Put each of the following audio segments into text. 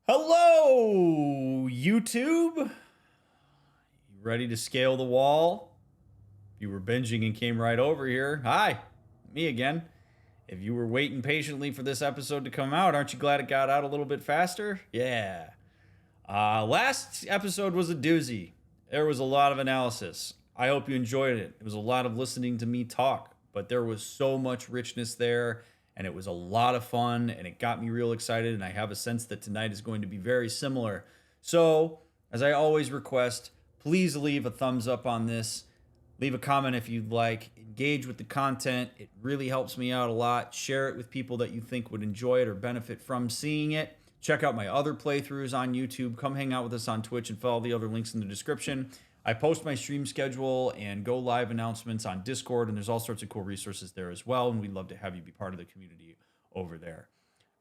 Hello, YouTube. You ready to scale the wall? If you were binging and came right over here, hi, me again. If you were waiting patiently for this episode to come out, aren't you glad it got out a little bit faster? Yeah. Last episode was a doozy. There was a lot of analysis. I hope you enjoyed it. It was a lot of listening to me talk, but there was so much richness there. And it was a lot of fun, and it got me real excited, and I have a sense that tonight is going to be very similar. So, as I always request, please leave a thumbs up on this. Leave a comment if you'd like. Engage with the content. It really helps me out a lot. Share it with people that you think would enjoy it or benefit from seeing it. Check out my other playthroughs on YouTube. Come hang out with us on Twitch and follow the other links in the description. I post my stream schedule and go live announcements on Discord, and there's all sorts of cool resources there as well, and we'd love to have you be part of the community over there.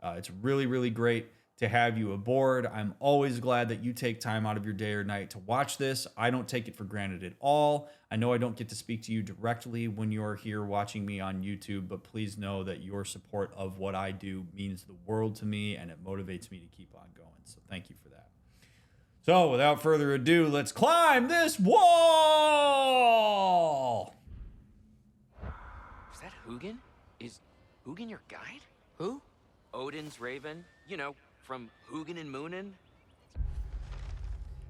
It's really, really great to have you aboard. I'm always glad that you take time out of your day or night to watch this. I don't take it for granted at all. I know I don't get to speak to you directly when you're here watching me on YouTube, but please know that your support of what I do means the world to me, and it motivates me to keep on going. So thank you for that. So, without further ado, let's climb this wall! Is that Hugin? Is Hugin your guide? Who? Odin's raven. You know, from Hugin and Munin.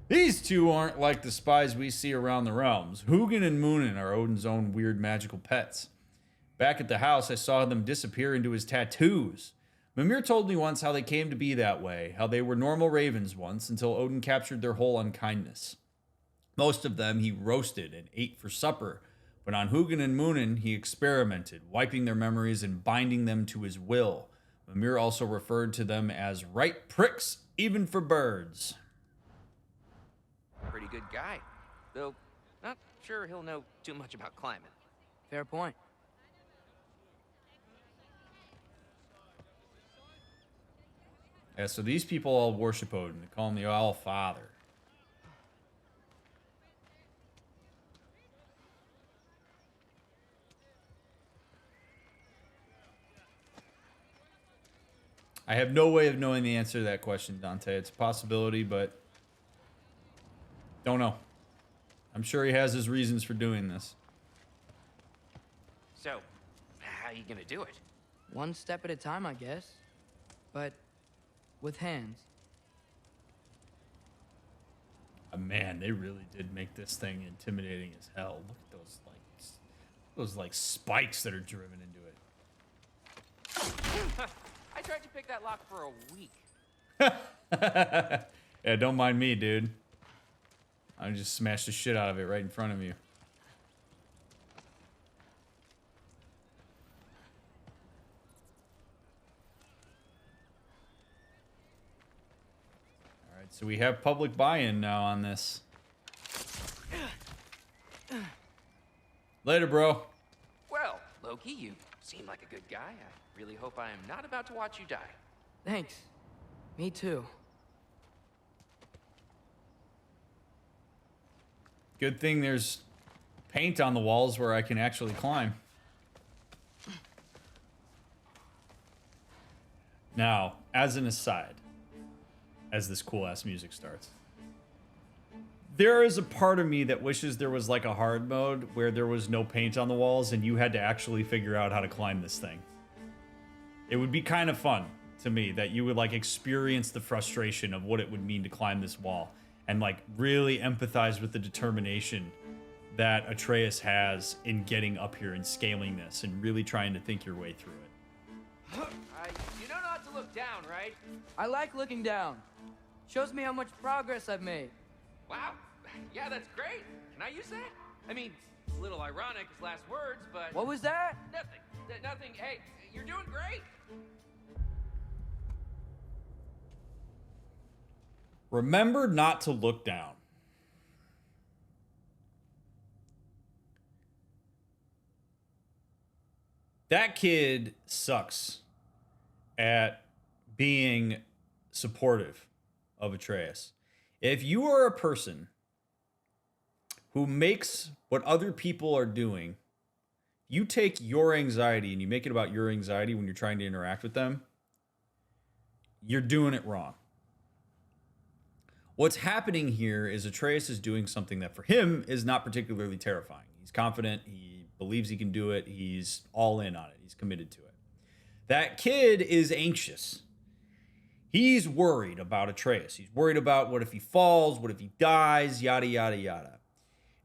These two aren't like the spies we see around the realms. Hugin and Munin are Odin's own weird magical pets. Back at the house, I saw them disappear into his tattoos. Mimir told me once how they came to be that way, how they were normal ravens once until Odin captured their whole unkindness. Most of them he roasted and ate for supper, but on Hugin and Munin he experimented, wiping their memories and binding them to his will. Mimir also referred to them as right pricks, even for birds. Pretty good guy, though not sure he'll know too much about climbing. Fair point. Yeah, so these people all worship Odin. They call him the All-Father. I have no way of knowing the answer to that question, Dante. It's a possibility, but don't know. I'm sure he has his reasons for doing this. So, how you gonna do it? One step at a time, I guess. But with hands. Man, they really did make this thing intimidating as hell. Look at those spikes that are driven into it. I tried to pick that lock for a week. Yeah, don't mind me, dude. I just smashed the shit out of it right in front of you. So we have public buy-in now on this. Later, bro. Well, Loki, you seem like a good guy. I really hope I am not about to watch you die. Thanks. Me too. Good thing there's paint on the walls where I can actually climb. Now, as an aside, as this cool-ass music starts, there is a part of me that wishes there was like a hard mode where there was no paint on the walls and you had to actually figure out how to climb this thing. It would be kind of fun to me that you would like experience the frustration of what it would mean to climb this wall and like really empathize with the determination that Atreus has in getting up here and scaling this and really trying to think your way through it. You know not to look down, right? I like looking down. Shows me how much progress I've made. Wow. Yeah, that's great. Can I use that? I mean, it's a little ironic as last words, but... What was that? Nothing. Nothing. Hey, you're doing great. Remember not to look down. That kid sucks at being supportive of Atreus. If you are a person who makes what other people are doing, you take your anxiety and you make it about your anxiety when you're trying to interact with them, you're doing it wrong. What's happening here is Atreus is doing something that for him is not particularly terrifying. He's confident. He believes he can do it. He's all in on it. He's committed to it. That kid is anxious. He's worried about Atreus. He's worried about what if he falls, what if he dies, yada, yada, yada.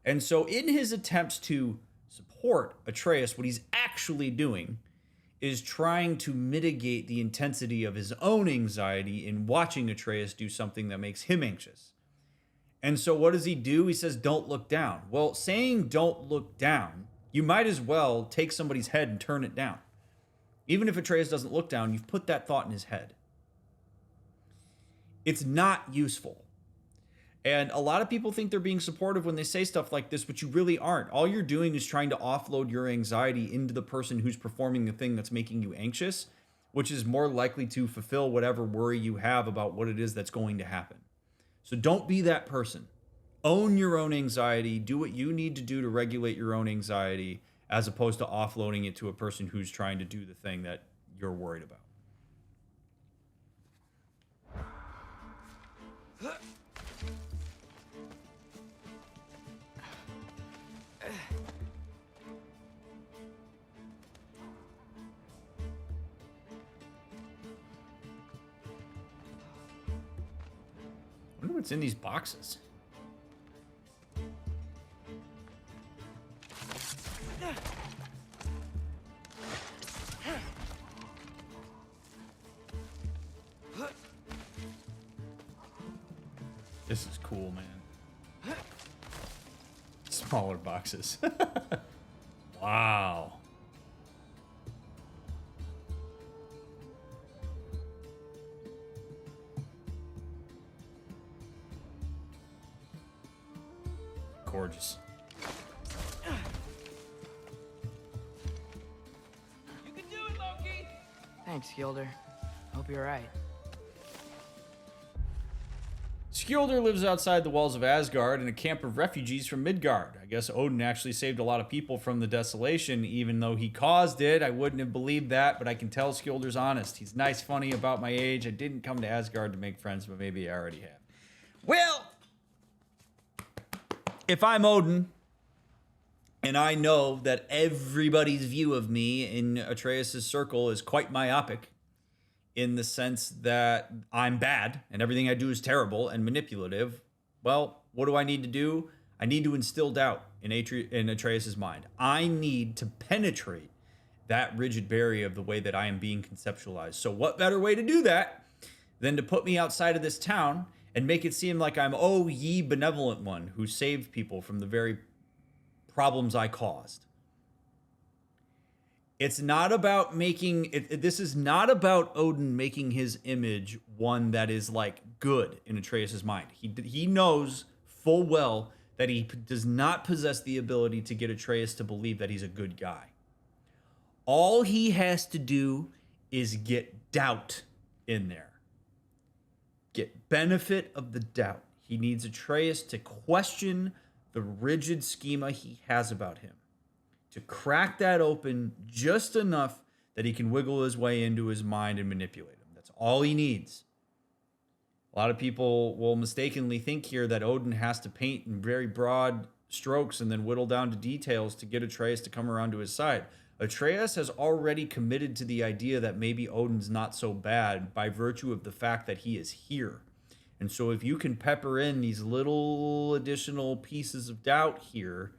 And so in his attempts to support Atreus, what he's actually doing is trying to mitigate the intensity of his own anxiety in watching Atreus do something that makes him anxious. And so what does he do? He says, don't look down. Well, saying don't look down, you might as well take somebody's head and turn it down. Even if Atreus doesn't look down, you've put that thought in his head. It's not useful. And a lot of people think they're being supportive when they say stuff like this, but you really aren't. All you're doing is trying to offload your anxiety into the person who's performing the thing that's making you anxious, which is more likely to fulfill whatever worry you have about what it is that's going to happen. So don't be that person. Own your own anxiety. Do what you need to do to regulate your own anxiety, as opposed to offloading it to a person who's trying to do the thing that you're worried about. I wonder what's in these boxes. This is cool, man. Smaller boxes. Wow. Gorgeous. You can do it, Loki! Thanks, Skjolder. Hope you're right. Skjolder lives outside the walls of Asgard in a camp of refugees from Midgard. I guess Odin actually saved a lot of people from the desolation, even though he caused it. I wouldn't have believed that, but I can tell Skjolder's honest. He's nice, funny, about my age. I didn't come to Asgard to make friends, but maybe I already have. Well, if I'm Odin, and I know that everybody's view of me in Atreus' circle is quite myopic, in the sense that I'm bad and everything I do is terrible and manipulative, well, what do I need to do? I need to instill doubt in Atreus' mind. I need to penetrate that rigid barrier of the way that I am being conceptualized. So what better way to do that than to put me outside of this town and make it seem like I'm, oh, ye benevolent one who saved people from the very problems I caused. It's not about making this is not about Odin making his image one that is like good in Atreus' mind. He knows full well that he does not possess the ability to get Atreus to believe that he's a good guy. All he has to do is get doubt in there. Get benefit of the doubt. He needs Atreus to question the rigid schema he has about him, to crack that open just enough that he can wiggle his way into his mind and manipulate him. That's all he needs. A lot of people will mistakenly think here that Odin has to paint in very broad strokes and then whittle down to details to get Atreus to come around to his side. Atreus has already committed to the idea that maybe Odin's not so bad by virtue of the fact that he is here. And so if you can pepper in these little additional pieces of doubt here,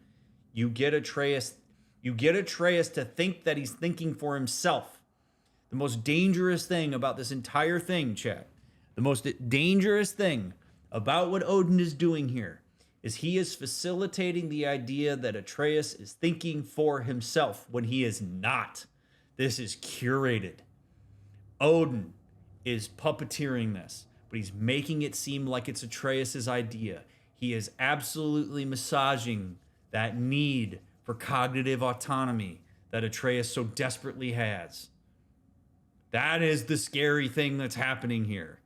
you get Atreus to think that he's thinking for himself. The most dangerous thing about this entire thing, chat, the most dangerous thing about what Odin is doing here is he is facilitating the idea that Atreus is thinking for himself when he is not. This is curated. Odin is puppeteering this, but he's making it seem like it's Atreus' idea. He is absolutely massaging that need for cognitive autonomy that Atreus so desperately has. That is the scary thing that's happening here.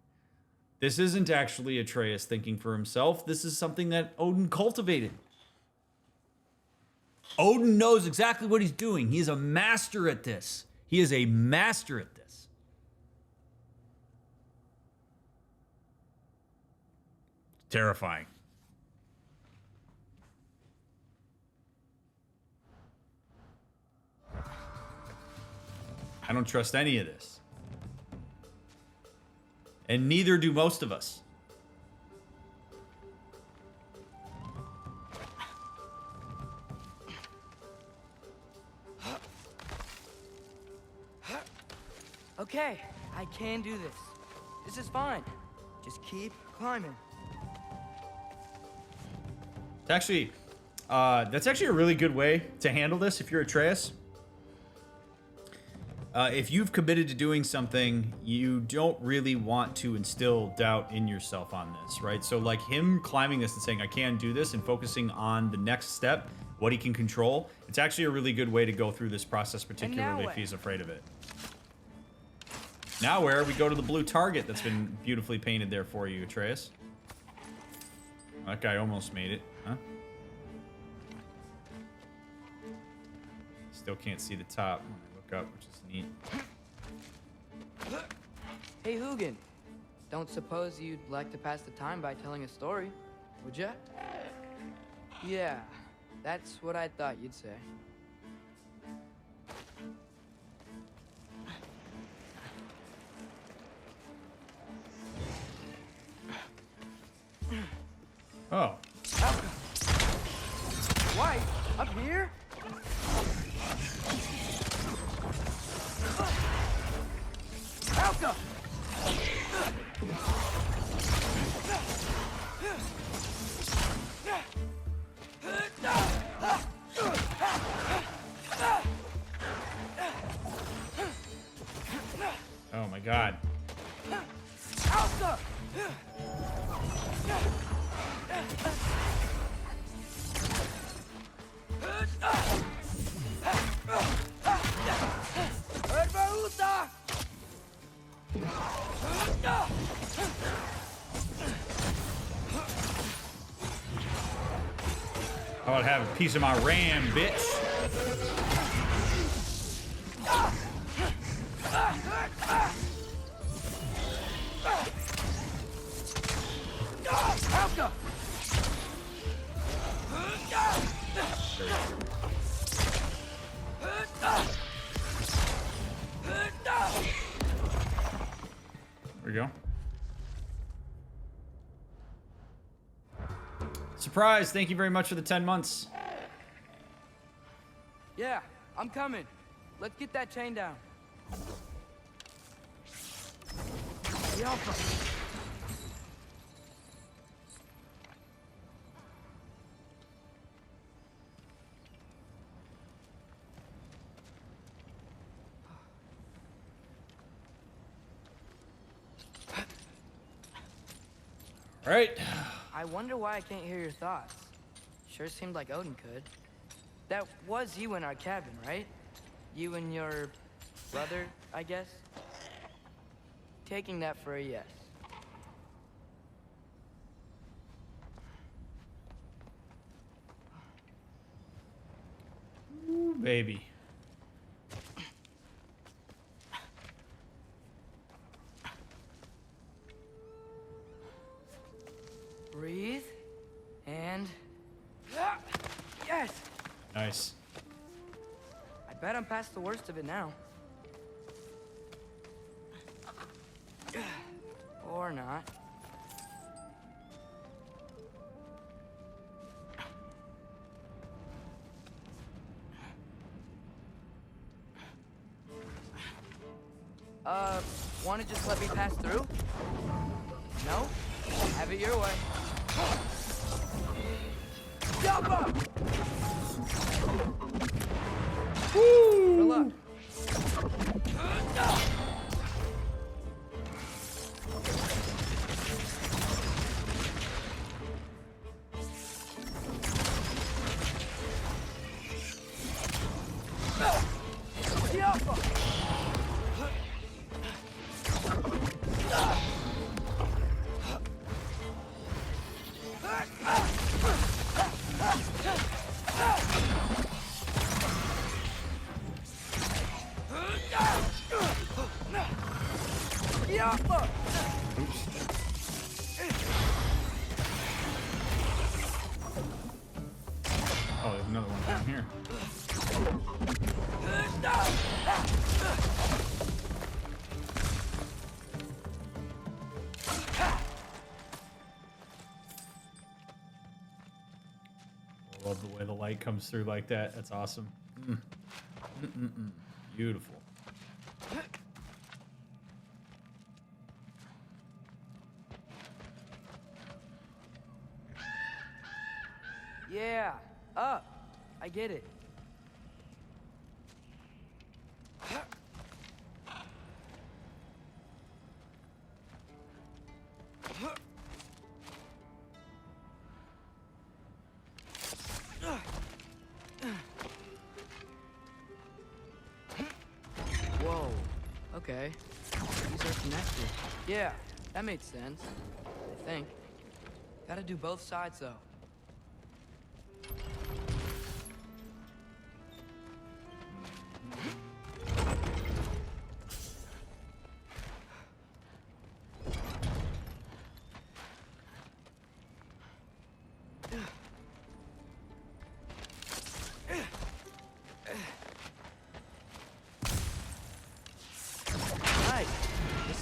This isn't actually Atreus thinking for himself. This is something that Odin cultivated. Odin knows exactly what he's doing. He is a master at this. He is a master at this. Terrifying. I don't trust any of this. And neither do most of us. Okay, I can do this. This is fine. Just keep climbing. It's actually, that's actually a really good way to handle this if you're Atreus. If you've committed to doing something, you don't really want to instill doubt in yourself on this, right? So like him climbing this and saying, I can do this, and focusing on the next step, what he can control, it's actually a really good way to go through this process, particularly if he's afraid of it. Now where we go to the blue target that's been beautifully painted there for you, Atreus. That guy almost made it, huh? Still can't see the top when I look up, which is neat. Hey, Hugin. Don't suppose you'd like to pass the time by telling a story, would ya? Yeah, that's what I thought you'd say. Oh. White, up here? Alka! Oh my God. Alka! How about have a piece of my ram, bitch? There we go. Surprise! Thank you very much for the 10 months. Yeah, I'm coming. Let's get that chain down. The Alpha. All right. I wonder why I can't hear your thoughts. Sure seemed like Odin could. That was you in our cabin, right? You and your brother, I guess? Taking that for a yes. Ooh, baby. Breathe. And... Yes! Nice. I bet I'm past the worst of it now. Or not. Wanna just let me pass through? No? Have it your way. Jump up! Woo! Good luck. I love the way the light comes through like that. That's awesome. Beautiful. Yeah, up. I get it. Whoa. Okay. These are connected. Yeah, that made sense. I think. Gotta do both sides though.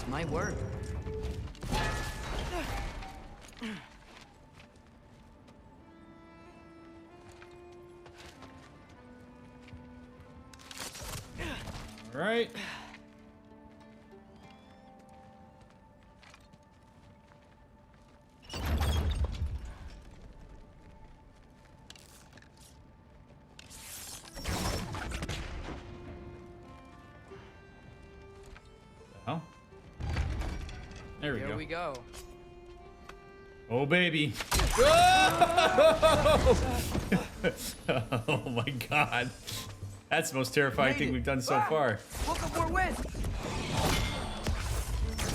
Might work. All right. Oh. There we go. Here we go. Oh, baby. Oh, my God. That's the most terrifying thing we've done so far. Look up more wind.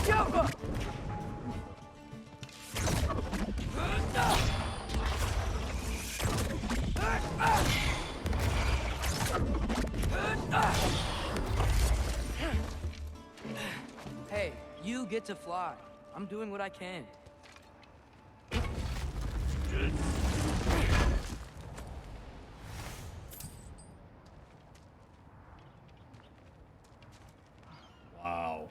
Go! Hey, you get to fly. I'm doing what I can. Wow.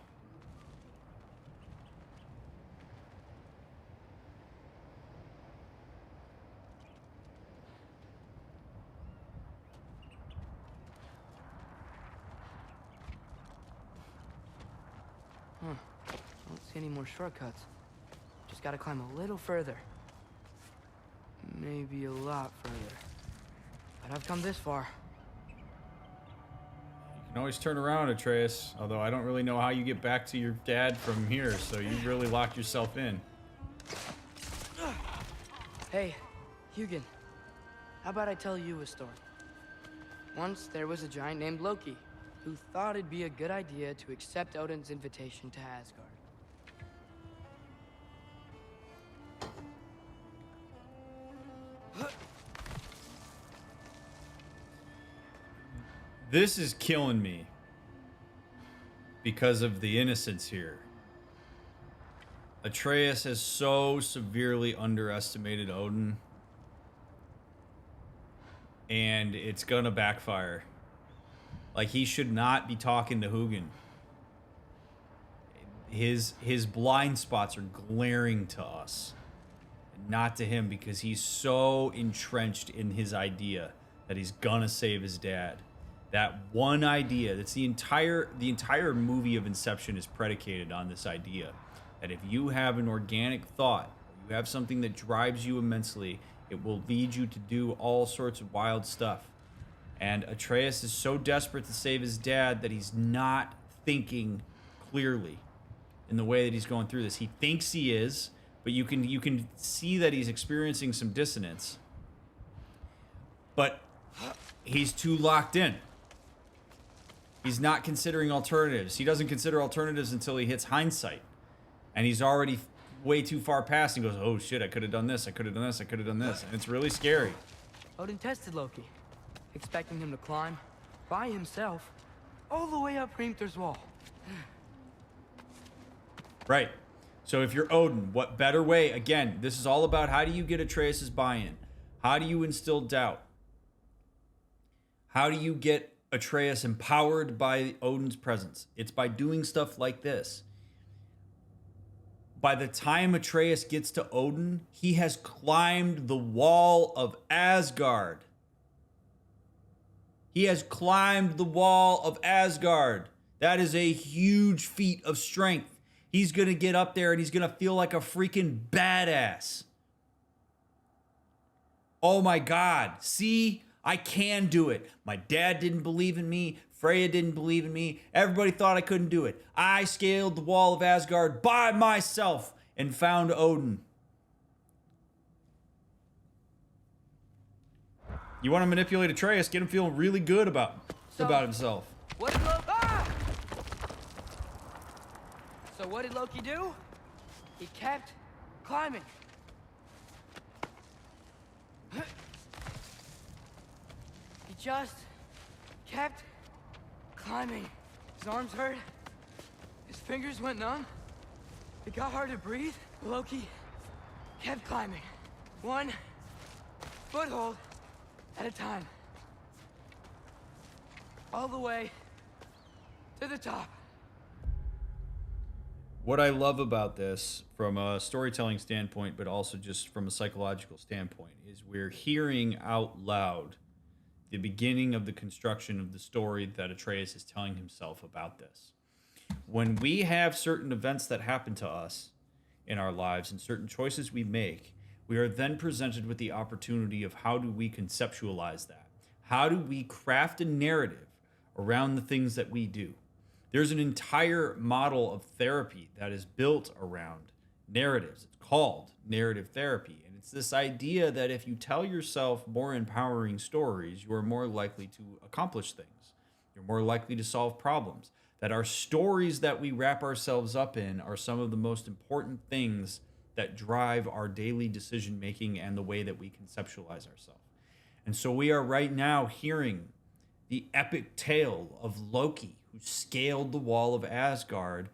Huh. I don't see any more shortcuts. Just gotta climb a little further. Maybe a lot further. But I've come this far. You can always turn around, Atreus. Although I don't really know how you get back to your dad from here, so you really locked yourself in. Hey, Hugin. How about I tell you a story? Once there was a giant named Loki who thought it'd be a good idea to accept Odin's invitation to Asgard. This is killing me because of the innocence here. Atreus has so severely underestimated Odin, and it's gonna backfire. Like, he should not be talking to Hugin. His blind spots are glaring to us, not to him, because he's so entrenched in his idea that he's gonna save his dad. That one idea, that's the entire movie of Inception is predicated on this idea. That if you have an organic thought, you have something that drives you immensely, it will lead you to do all sorts of wild stuff. And Atreus is so desperate to save his dad that he's not thinking clearly in the way that he's going through this. He thinks he is, but you can see that he's experiencing some dissonance. But he's too locked in. He's not considering alternatives. He doesn't consider alternatives until he hits hindsight. And he's already way too far past and goes, oh shit, I could have done this, I could have done this, I could have done this. And it's really scary. Odin tested Loki, expecting him to climb by himself all the way up Hrimthur's wall. Right. So if you're Odin, what better way? Again, this is all about how do you get Atreus' buy-in? How do you instill doubt? How do you get Atreus empowered by Odin's presence? It's by doing stuff like this. By the time Atreus gets to Odin, he has climbed the wall of Asgard. He has climbed the wall of Asgard. That is a huge feat of strength. He's going to get up there and he's going to feel like a freaking badass. Oh my God. See, I can do it. My dad didn't believe in me. Freya didn't believe in me. Everybody thought I couldn't do it. I scaled the wall of Asgard by myself and found Odin. You want to manipulate Atreus, get him feeling really good about himself. What did Loki? Ah! So what did Loki do? He kept climbing. He just kept climbing. His arms hurt. His fingers went numb. It got hard to breathe. Loki kept climbing. One foothold at a time. All the way to the top. What I love about this from a storytelling standpoint, but also just from a psychological standpoint, is we're hearing out loud the beginning of the construction of the story that Atreus is telling himself about this. When we have certain events that happen to us in our lives and certain choices we make, we are then presented with the opportunity of how do we conceptualize that? How do we craft a narrative around the things that we do? There's an entire model of therapy that is built around narratives. It's called narrative therapy. And it's this idea that if you tell yourself more empowering stories, you are more likely to accomplish things. You're more likely to solve problems. That our stories that we wrap ourselves up in are some of the most important things that drive our daily decision making and the way that we conceptualize ourselves. And so we are right now hearing the epic tale of Loki, who scaled the wall of Asgard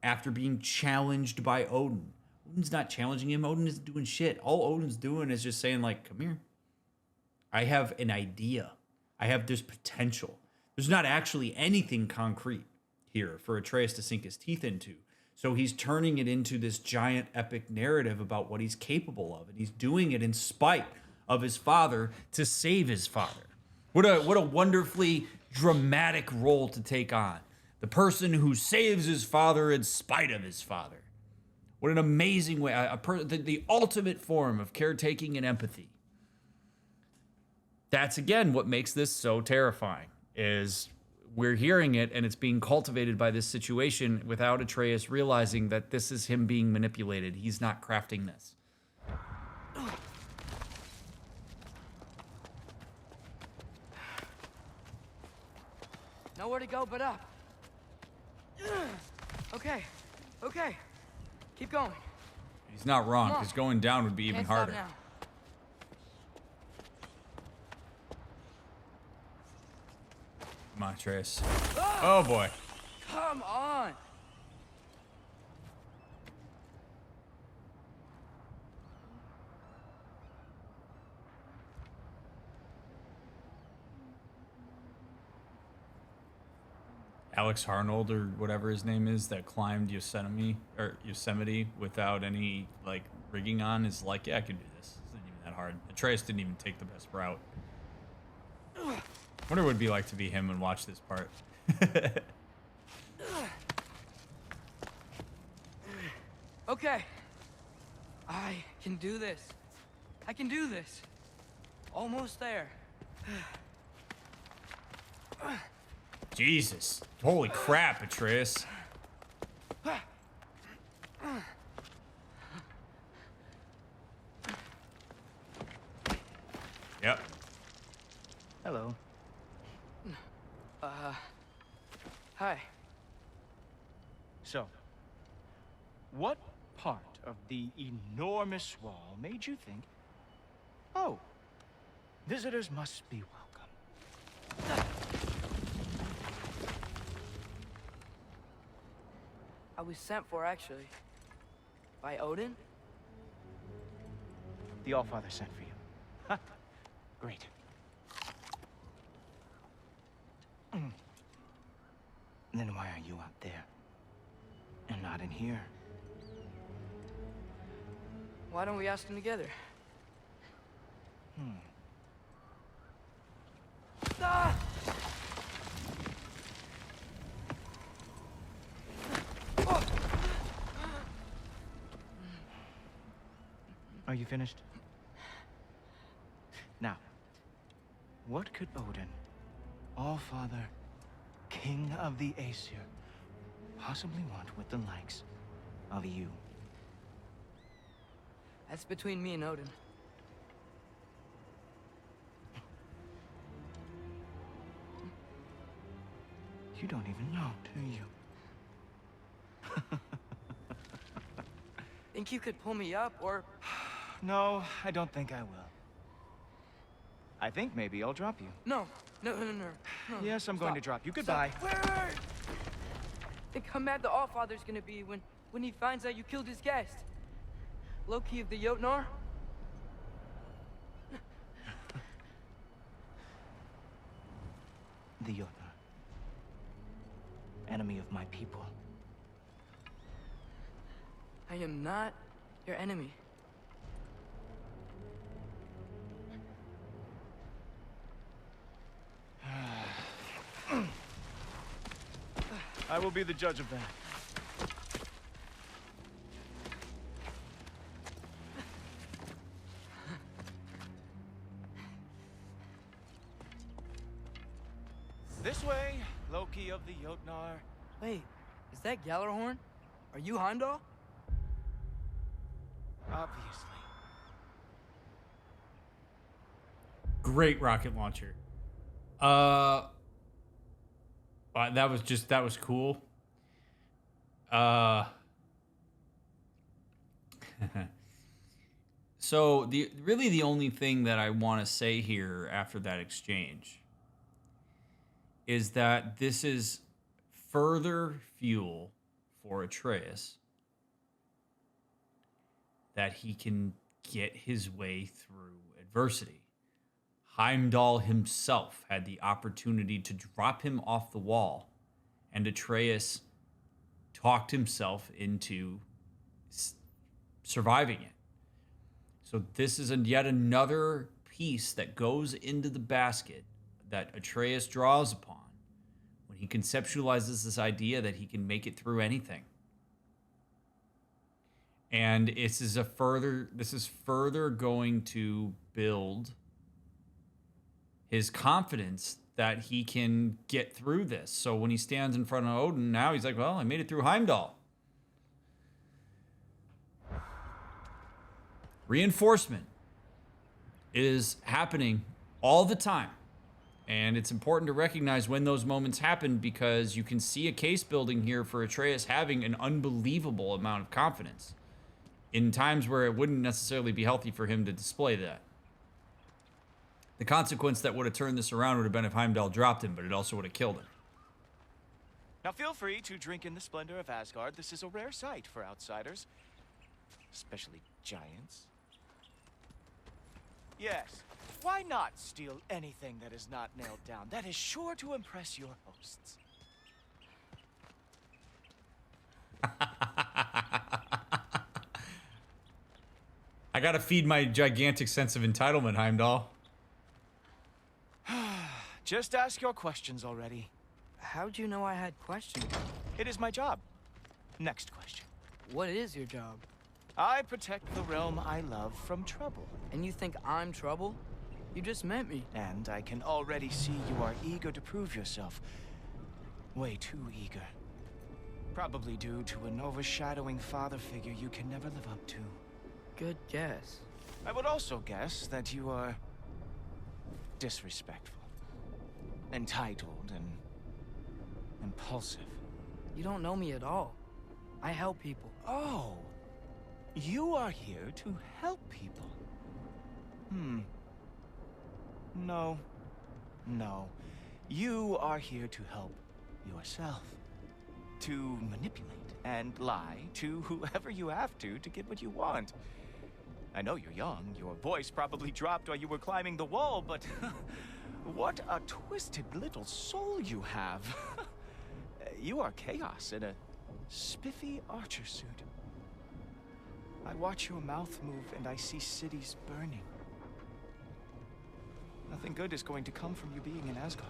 after being challenged by Odin. Odin's not challenging him. Odin isn't doing shit. All Odin's doing is just saying, like, come here. I have an idea. I have this potential. There's not actually anything concrete here for Atreus to sink his teeth into. So he's turning it into this giant epic narrative about what he's capable of. And he's doing it in spite of his father to save his father. What a wonderfully dramatic role to take on. The person who saves his father in spite of his father. What an amazing way. The ultimate form of caretaking and empathy. That's, again, what makes this so terrifying, is we're hearing it and it's being cultivated by this situation without Atreus realizing that this is him being manipulated. He's not crafting this. Nowhere to go but up. Okay. Keep going. He's not wrong, because going down would be even harder. Stop now. Come on, Atreus. Oh boy. Come on. Alex Harnold, or whatever his name is, that climbed Yosemite without any like rigging on, is like, yeah, I could do this. It's not even that hard. Atreus didn't even take the best route. Wonder what it'd be like to be him and watch this part. Okay. I can do this. I can do this. Almost there. Jesus. Holy crap, Atreus. Yep. Hello. Hi. So, what part of the enormous wall made you think, oh, visitors must be welcome? I was sent for, actually. By Odin? The Allfather sent for you. Ha! Great. Then why are you out there? And not in here? Why don't we ask them together? Ah! Are you finished? Now, what could Odin, All-Father, King of the Aesir, possibly want with the likes of you? That's between me and Odin. You don't even know, do you? Think you could pull me up, or... No, I don't think I will. I think maybe I'll drop you. No. No. Yes, I'm going to drop you. Goodbye. Stop. Wait. Think how mad the Allfather's gonna be when he finds out you killed his guest. Loki of the Jotnar? The Jotnar. Enemy of my people. I am not your enemy. I will be the judge of that. This way, Loki of the Jotnar. Wait, is that Gjallarhorn? Are you Heimdall? Obviously. Great rocket launcher. That was cool. So the only thing that I want to say here after that exchange is that this is further fuel for Atreus that he can get his way through adversity. Heimdall himself had the opportunity to drop him off the wall, and Atreus talked himself into surviving it. So this is yet another piece that goes into the basket that Atreus draws upon when he conceptualizes this idea that he can make it through anything. And this is further going to build his confidence that he can get through this. So when he stands in front of Odin, now he's like, well, I made it through Heimdall. Reinforcement is happening all the time. And it's important to recognize when those moments happen, because you can see a case building here for Atreus having an unbelievable amount of confidence in times where it wouldn't necessarily be healthy for him to display that. The consequence that would have turned this around would have been if Heimdall dropped him, but it also would have killed him. Now feel free to drink in the splendor of Asgard. This is a rare sight for outsiders, especially giants. Yes, why not steal anything that is not nailed down? That is sure to impress your hosts. I gotta feed my gigantic sense of entitlement, Heimdall. Just ask your questions already. How'd you know I had questions? It is my job. Next question. What is your job? I protect the realm I love from trouble. And you think I'm trouble? You just met me. And I can already see you are eager to prove yourself. Way too eager. Probably due to an overshadowing father figure you can never live up to. Good guess. I would also guess that you are disrespectful, entitled, and impulsive. You don't know me at all. I help people. Oh, you are here to help people. No. You are here to help yourself. To manipulate and lie to whoever you have to get what you want. I know you're young. Your voice probably dropped while you were climbing the wall, but What a twisted little soul you have. You are chaos in a spiffy archer suit. I watch your mouth move and I see cities burning. Nothing good is going to come from you being in Asgard.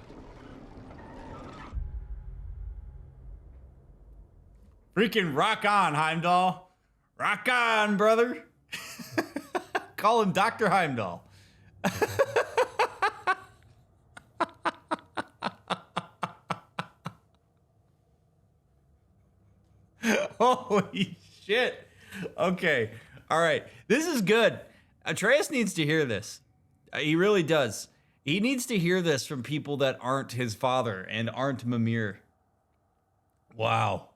Freaking rock on, Heimdall. Rock on, brother. Call him Dr. Heimdall. Holy shit. Okay. All right. This is good. Atreus needs to hear this. He really does. He needs to hear this from people that aren't his father and aren't Mimir. Wow.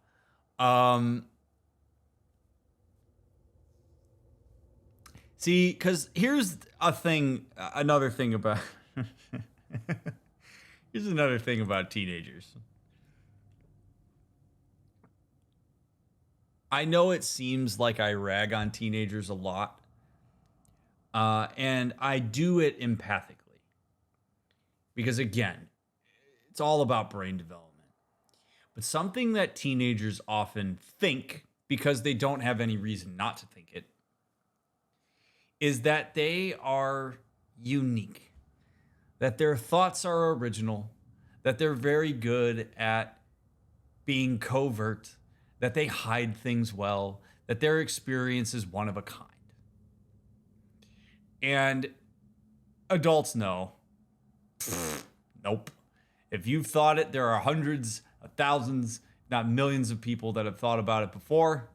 See, because here's another thing about here's another thing about teenagers. I know it seems like I rag on teenagers a lot, and I do it empathically. Because again, it's all about brain development. But something that teenagers often think, because they don't have any reason not to think it, is that they are unique, that their thoughts are original, that they're very good at being covert, that they hide things well, that their experience is one of a kind. And adults know, nope. If you've thought it, there are hundreds of thousands, not millions of people that have thought about it before.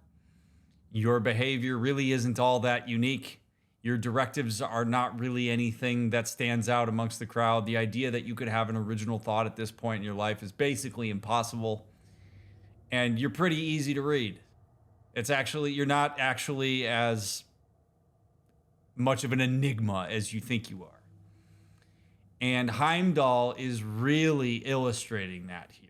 Your behavior really isn't all that unique. Your directives are not really anything that stands out amongst the crowd. The idea that you could have an original thought at this point in your life is basically impossible. And you're pretty easy to read. You're not actually as much of an enigma as you think you are. And Heimdall is really illustrating that here.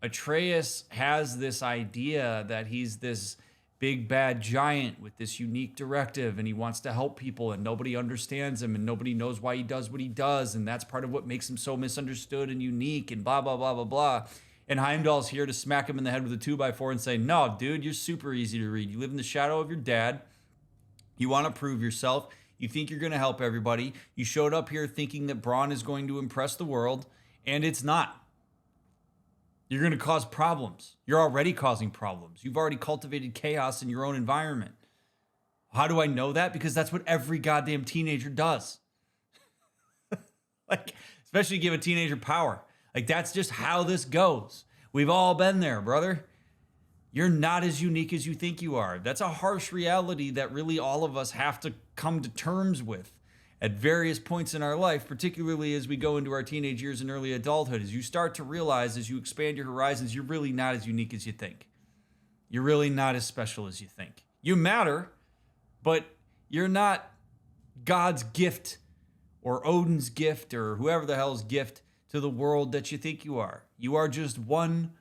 Atreus has this idea that he's this big bad giant with this unique directive, and he wants to help people, and nobody understands him, and nobody knows why he does what he does, and that's part of what makes him so misunderstood and unique, and blah, blah, blah, blah, blah. And Heimdall's here to smack him in the head with a 2x4 and say, no, dude, you're super easy to read. You live in the shadow of your dad. You want to prove yourself. You think you're going to help everybody. You showed up here thinking that brawn is going to impress the world, and it's not. You're going to cause problems. You're already causing problems. You've already cultivated chaos in your own environment. How do I know that? Because that's what every goddamn teenager does. Like, especially give a teenager power. Like, that's just how this goes. We've all been there, brother. You're not as unique as you think you are. That's a harsh reality that really all of us have to come to terms with at various points in our life, particularly as we go into our teenage years and early adulthood. As you start to realize, as you expand your horizons, you're really not as unique as you think. You're really not as special as you think. You matter, but you're not God's gift or Odin's gift or whoever the hell's gift to the world that you think you are. You are just one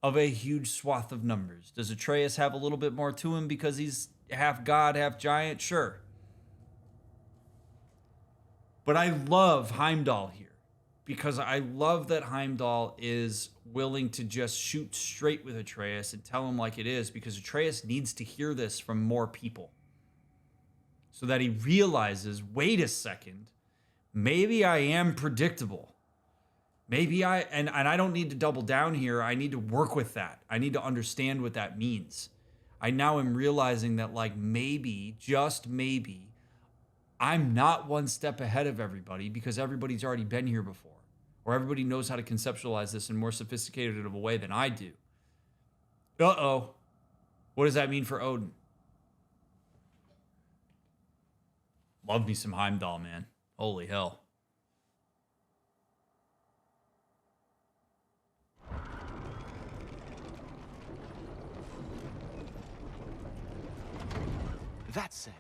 of a huge swath of numbers. Does Atreus have a little bit more to him because he's half god, half giant? Sure. But I love Heimdall here because I love that Heimdall is willing to just shoot straight with Atreus and tell him like it is, because Atreus needs to hear this from more people so that he realizes, wait a second, maybe I am predictable. Maybe I don't need to double down here. I need to work with that. I need to understand what that means. I now am realizing that, like, maybe, just maybe, I'm not one step ahead of everybody because everybody's already been here before, or everybody knows how to conceptualize this in more sophisticated of a way than I do. Uh-oh. What does that mean for Odin? Love me some Heimdall, man. Holy hell. That said,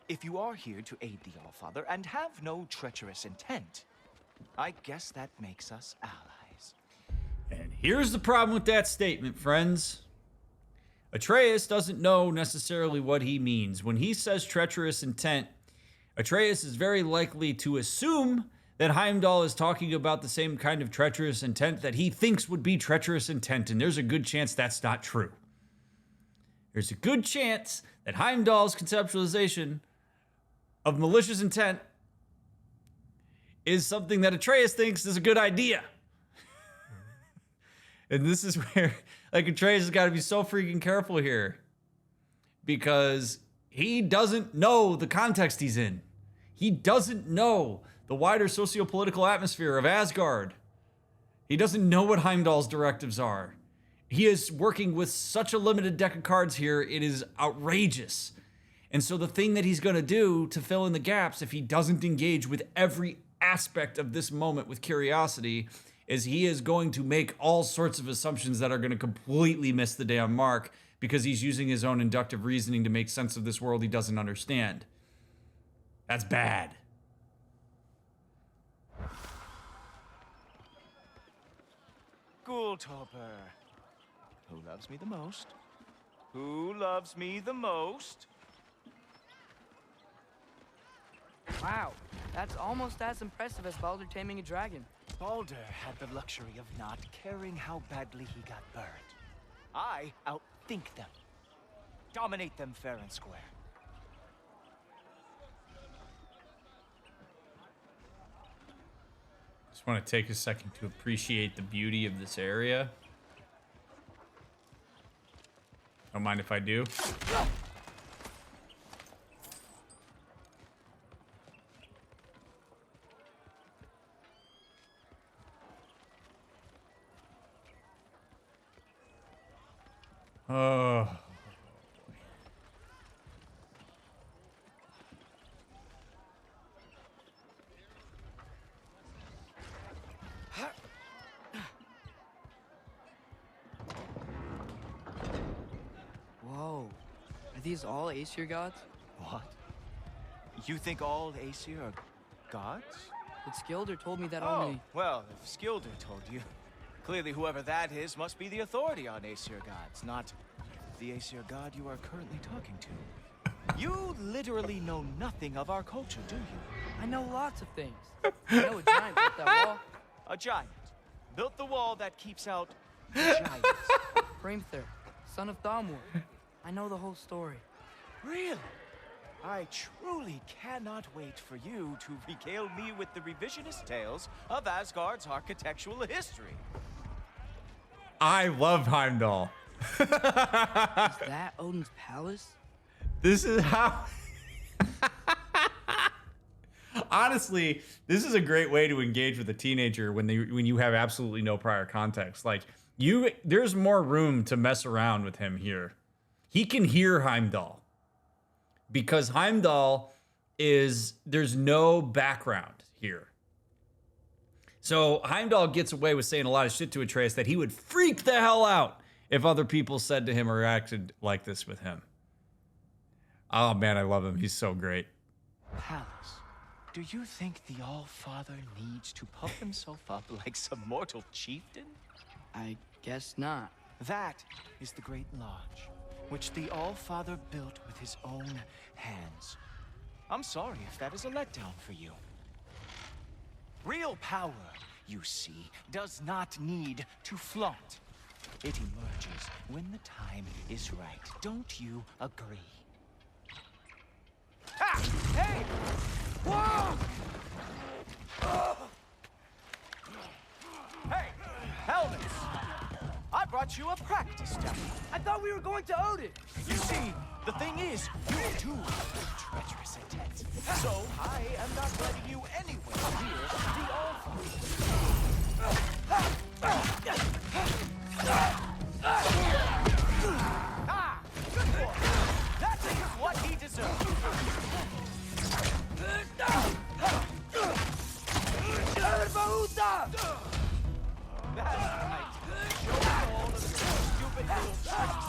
if you are here to aid the Allfather and have no treacherous intent, I guess that makes us allies. And here's the problem with that statement, friends. Atreus doesn't know necessarily what he means. When he says treacherous intent, Atreus is very likely to assume that Heimdall is talking about the same kind of treacherous intent that he thinks would be treacherous intent, and there's a good chance that's not true. There's a good chance that Heimdall's conceptualization of malicious intent is something that Atreus thinks is a good idea. And this is where, like, Atreus has got to be so freaking careful here, because he doesn't know the context he's in. He doesn't know the wider socio-political atmosphere of Asgard. He doesn't know what Heimdall's directives are. He is working with such a limited deck of cards here, it is outrageous. And so the thing that he's going to do to fill in the gaps, if he doesn't engage with every aspect of this moment with curiosity, is he is going to make all sorts of assumptions that are going to completely miss the damn mark, because he's using his own inductive reasoning to make sense of this world he doesn't understand. That's bad. Skjolder. Who loves me the most? Who loves me the most? Wow, that's almost as impressive as Baldur taming a dragon. Baldur had the luxury of not caring how badly he got burned. I outthink them. Dominate them fair and square. Just want to take a second to appreciate the beauty of this area. Don't mind if I do. Oh. Whoa, are these all Aesir gods? What? You think all Aesir are gods? But Skjolder told me that Oh, only... well, if Skjolder told you, clearly whoever that is must be the authority on Aesir gods, not the Aesir god you are currently talking to. You literally know nothing of our culture, do you? I know lots of things. I know a giant built that wall. A giant built the wall that keeps out the giants. Hrimthur, son of Thamur. I know the whole story. Really? I truly cannot wait for you to regale me with the revisionist tales of Asgard's architectural history. I love Heimdall. Is that Odin's palace? This is how... Honestly, this is a great way to engage with a teenager when you have absolutely no prior context. Like, there's more room to mess around with him here. He can hear Heimdall, because Heimdall there's no background here. So Heimdall gets away with saying a lot of shit to Atreus that he would freak the hell out if other people said to him or acted like this with him. Oh man, I love him. He's so great. Palace. Do you think the All-Father needs to puff himself up like some mortal chieftain? I guess not. That is the Great Lodge, which the All-Father built with his own hands. I'm sorry if that is a letdown for you. Real power, you see, does not need to flaunt. It emerges when the time is right. Don't you agree? Ah! Hey! Whoa! Hey! Helmets! I brought you a practice demo. I thought we were going to Odin. You see, the thing is, you do have treacherous intent. So I am not letting you anywhere near the Ah! Good boy! That is what he deserves. That's right. Show me all of the stupid little tricks.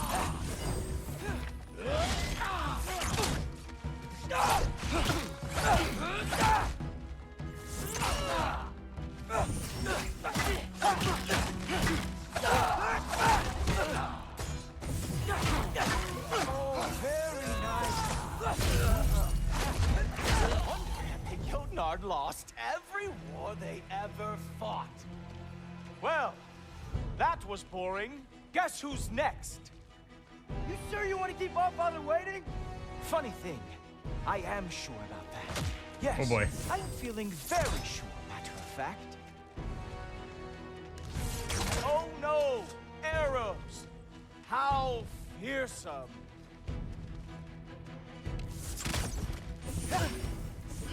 Oh, very nice. Jotnar lost every every war they ever fought. Well, that was boring. Guess who's next? You sure you want to keep our father waiting? Funny thing, I am sure about that. Yes, Oh boy. I'm feeling very sure, matter of fact. Oh no! Arrows! How fearsome!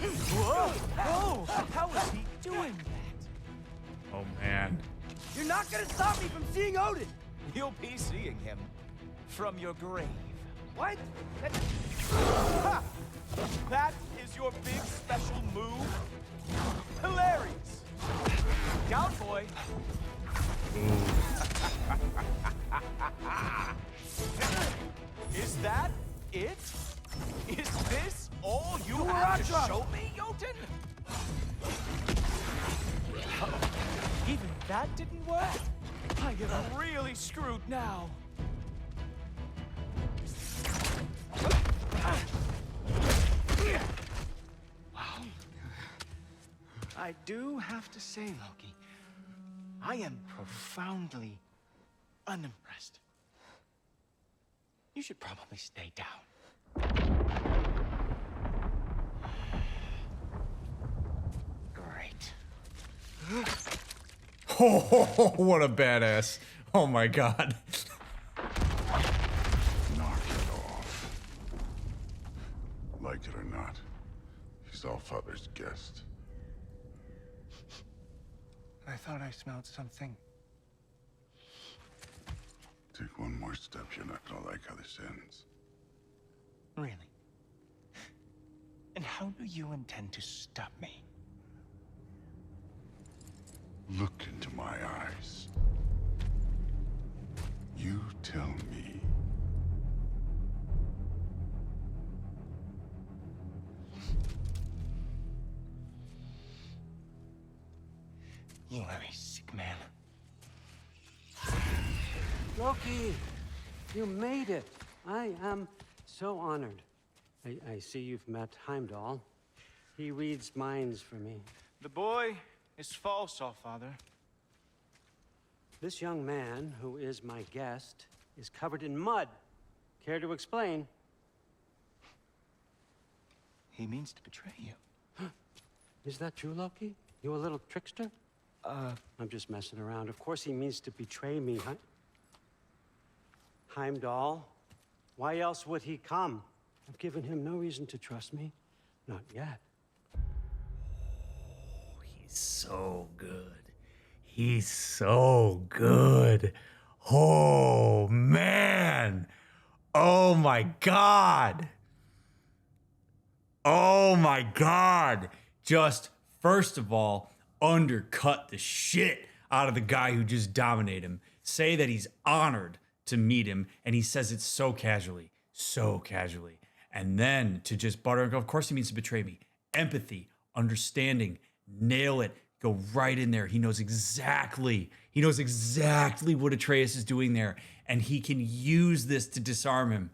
Whoa! Whoa! How is he doing that? Oh man. You're not gonna stop me from seeing Odin! You'll be seeing him from your grave. What? Ha! That is your big special move? Hilarious! Down, boy! Is that it? Is this all you have to show me, Jotun? Even that didn't work? I am really screwed now. Wow. I do have to say, Loki, I am profoundly unimpressed. You should probably stay down. Great. Oh, what a badass. Oh my god. Knock it off. Like it or not, he's Allfather's guest. I thought I smelled something. Take one more step, you're not gonna like how this ends. Really? And how do you intend to stop me? Look into my eyes. You tell me. You are a sick man. Loki, you made it. I am so honored. I see you've met Heimdall. He reads minds for me. The boy is false, Allfather. This young man, who is my guest, is covered in mud. Care to explain? He means to betray you. Is that true, Loki? You a little trickster? I'm just messing around. Of course he means to betray me, huh? Heimdall? Why else would he come? I've given him no reason to trust me. Not yet. He's so good. He's so good. Oh man. Oh my god. Oh my god. Just first of all, undercut the shit out of the guy who just dominated him. Say that he's honored to meet him, and he says it so casually. And then to just butter and go, of course he means to betray me. Empathy, understanding, nail it, go right in there. He knows exactly what Atreus is doing there, and he can use this to disarm him.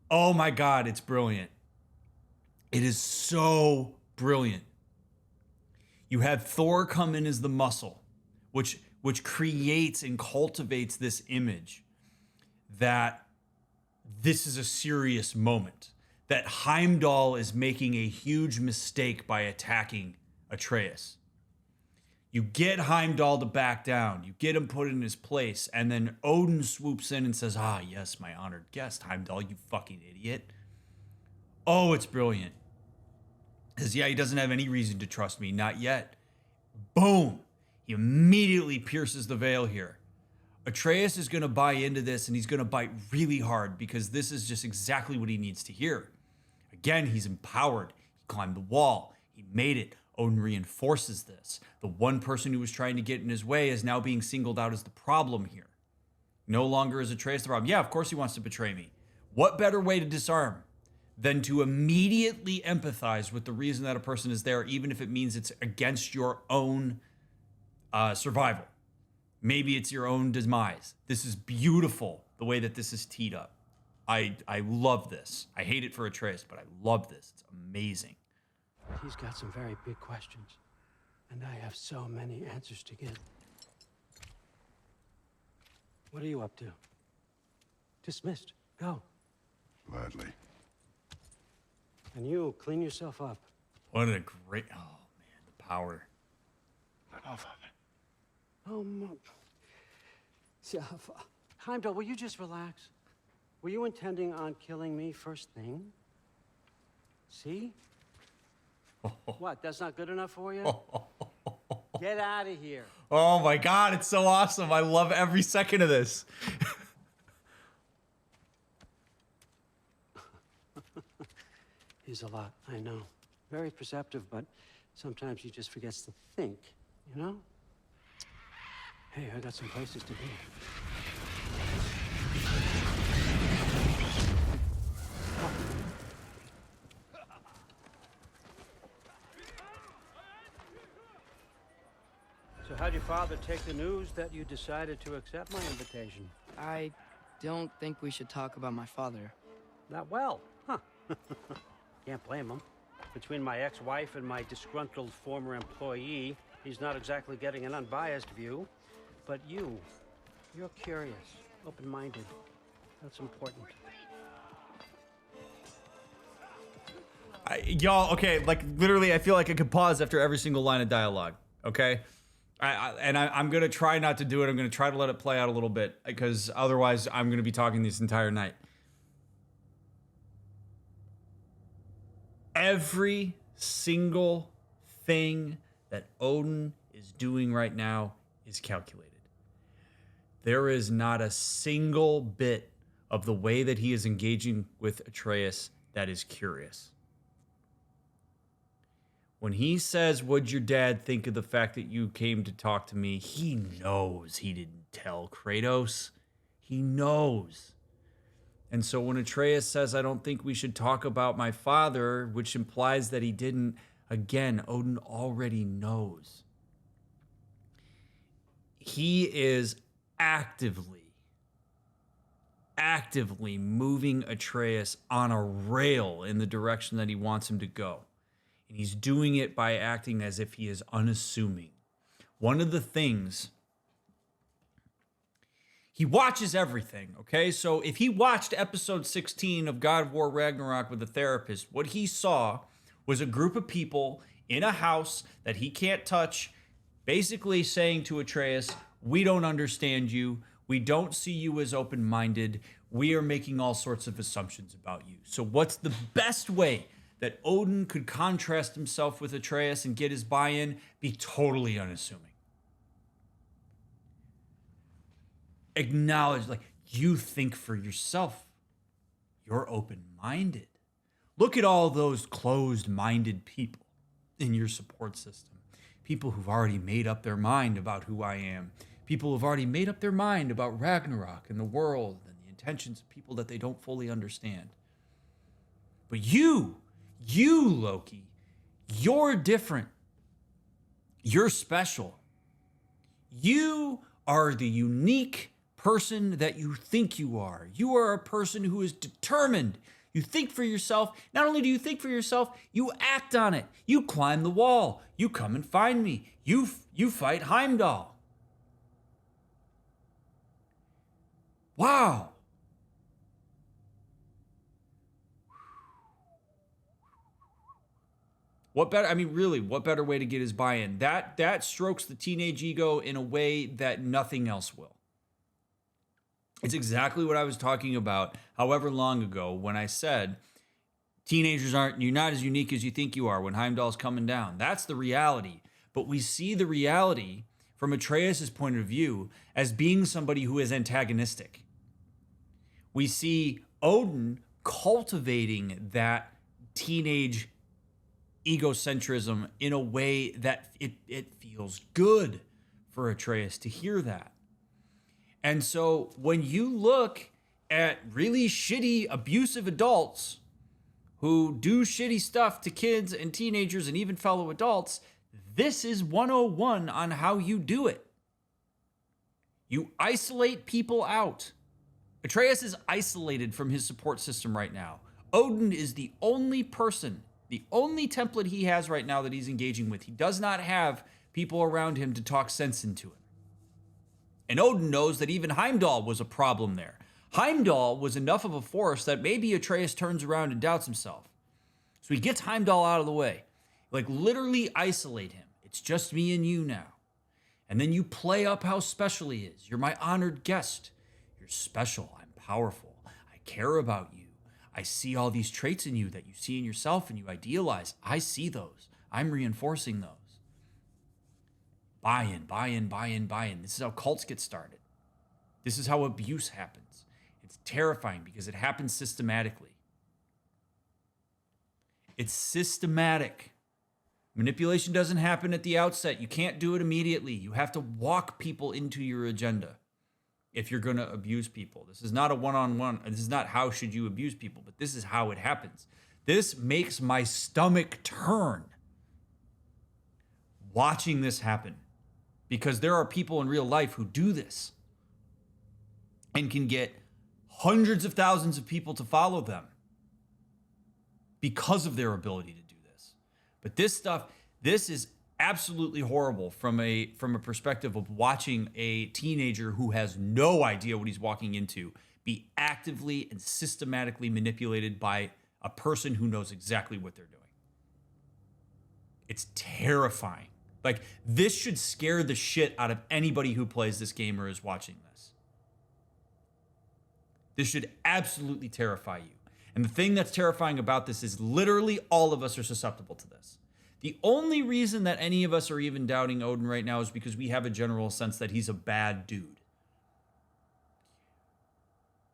Oh my God, it's brilliant. It is so brilliant. You have Thor come in as the muscle, which creates and cultivates this image that this is a serious moment, that Heimdall is making a huge mistake by attacking Atreus. You get Heimdall to back down, you get him put in his place, and then Odin swoops in and says, "Ah, yes, my honored guest, Heimdall, you fucking idiot." Oh, it's brilliant. Because, yeah, he doesn't have any reason to trust me, not yet. Boom! He immediately pierces the veil here. Atreus is going to buy into this, and he's going to bite really hard, because this is just exactly what he needs to hear. Again, he's empowered. He climbed the wall. He made it. Odin reinforces this. The one person who was trying to get in his way is now being singled out as the problem here. No longer is Atreus the problem. Yeah, of course he wants to betray me. What better way to disarm than to immediately empathize with the reason that a person is there, even if it means it's against your own survival. Maybe it's your own demise. This is beautiful, the way that this is teed up. I love this. I hate it for Atreus, but I love this. It's amazing. He's got some very big questions. And I have so many answers to give. What are you up to? Dismissed. Go. Gladly. And you, clean yourself up. What a great... Oh, man, the power. Oh, Father. Oh, Heimdall, will you just relax? Were you intending on killing me first thing? See? What, that's not good enough for you? Get out of here. Oh my God, it's so awesome. I love every second of this. He's a lot, I know. Very perceptive, but sometimes he just forgets to think, you know? Hey, I got some places to be. So how'd your father take the news that you decided to accept my invitation? I don't think we should talk about my father. Not well, huh? Can't blame him. Between my ex-wife and my disgruntled former employee, he's not exactly getting an unbiased view. But you're curious, open-minded. That's important. Y'all, okay, like literally I feel like I could pause after every single line of dialogue, okay? I'm going to try not to do it. I'm going to try to let it play out a little bit because otherwise I'm going to be talking this entire night. Every single thing that Odin is doing right now is calculated. There is not a single bit of the way that he is engaging with Atreus that is curious. When he says, "What'd your dad think of the fact that you came to talk to me?" He knows he didn't tell Kratos. He knows. And so when Atreus says, "I don't think we should talk about my father," which implies that he didn't, again, Odin already knows. He is actively moving Atreus on a rail in the direction that he wants him to go. And he's doing it by acting as if he is unassuming. One of the things, he watches everything, okay? So if he watched episode 16 of God of War Ragnarok with a therapist, what he saw was a group of people in a house that he can't touch, basically saying to Atreus, "We don't understand you. We don't see you as open-minded. We are making all sorts of assumptions about you." So what's the best way that Odin could contrast himself with Atreus and get his buy-in? Be totally unassuming. Acknowledge, like, you think for yourself. You're open-minded. Look at all those closed-minded people in your support system. People who've already made up their mind about who I am. People who've already made up their mind about Ragnarok and the world and the intentions of people that they don't fully understand. But you, Loki, you're different. You're special. You are the unique person that you think you are. You are a person who is determined. You think for yourself. Not only do you think for yourself, you act on it. You climb the wall. You come and find me. You fight Heimdall. Wow. What better way to get his buy-in? That strokes the teenage ego in a way that nothing else will. It's exactly what I was talking about however long ago when I said you're not as unique as you think you are when Heimdall's coming down. That's the reality. But we see the reality from Atreus' point of view as being somebody who is antagonistic. We see Odin cultivating that teenage egocentrism in a way that it feels good for Atreus to hear that. And so when you look at really shitty, abusive adults who do shitty stuff to kids and teenagers and even fellow adults, this is 101 on how you do it. You isolate people out. Atreus is isolated from his support system right now. Odin is the only person, the only template he has right now that he's engaging with. He does not have people around him to talk sense into him. And Odin knows that even Heimdall was a problem there. Heimdall was enough of a force that maybe Atreus turns around and doubts himself. So he gets Heimdall out of the way. Like, literally isolate him. It's just me and you now. And then you play up how special he is. You're my honored guest. You're special. I'm powerful. I care about you. I see all these traits in you that you see in yourself and you idealize. I see those. I'm reinforcing those. Buy in, buy in, buy in, buy in. This is how cults get started. This is how abuse happens. It's terrifying because it happens systematically. It's systematic. Manipulation doesn't happen at the outset. You can't do it immediately. You have to walk people into your agenda if you're going to abuse people. This is not a one-on-one. This is not how should you abuse people, but this is how it happens. This makes my stomach turn watching this happen because there are people in real life who do this and can get hundreds of thousands of people to follow them because of their ability to do this. But this stuff, this is absolutely horrible from a perspective of watching a teenager who has no idea what he's walking into be actively and systematically manipulated by a person who knows exactly what they're doing. It's terrifying. Like, this should scare the shit out of anybody who plays this game or is watching this. This should absolutely terrify you. And the thing that's terrifying about this is literally all of us are susceptible to this. The only reason that any of us are even doubting Odin right now is because we have a general sense that he's a bad dude.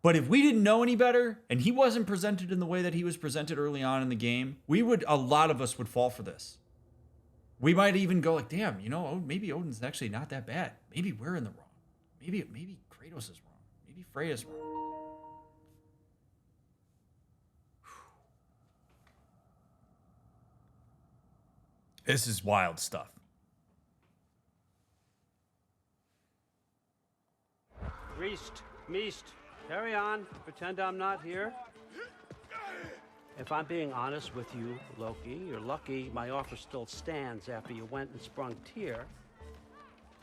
But if we didn't know any better and he wasn't presented in the way that he was presented early on in the game, a lot of us would fall for this. We might even go like, damn, maybe Odin's actually not that bad. Maybe we're in the wrong. Maybe Kratos is wrong. Maybe Freya's wrong. This is wild stuff. Meest, carry on. Pretend I'm not here. If I'm being honest with you, Loki, you're lucky my offer still stands after you went and sprung Tyr.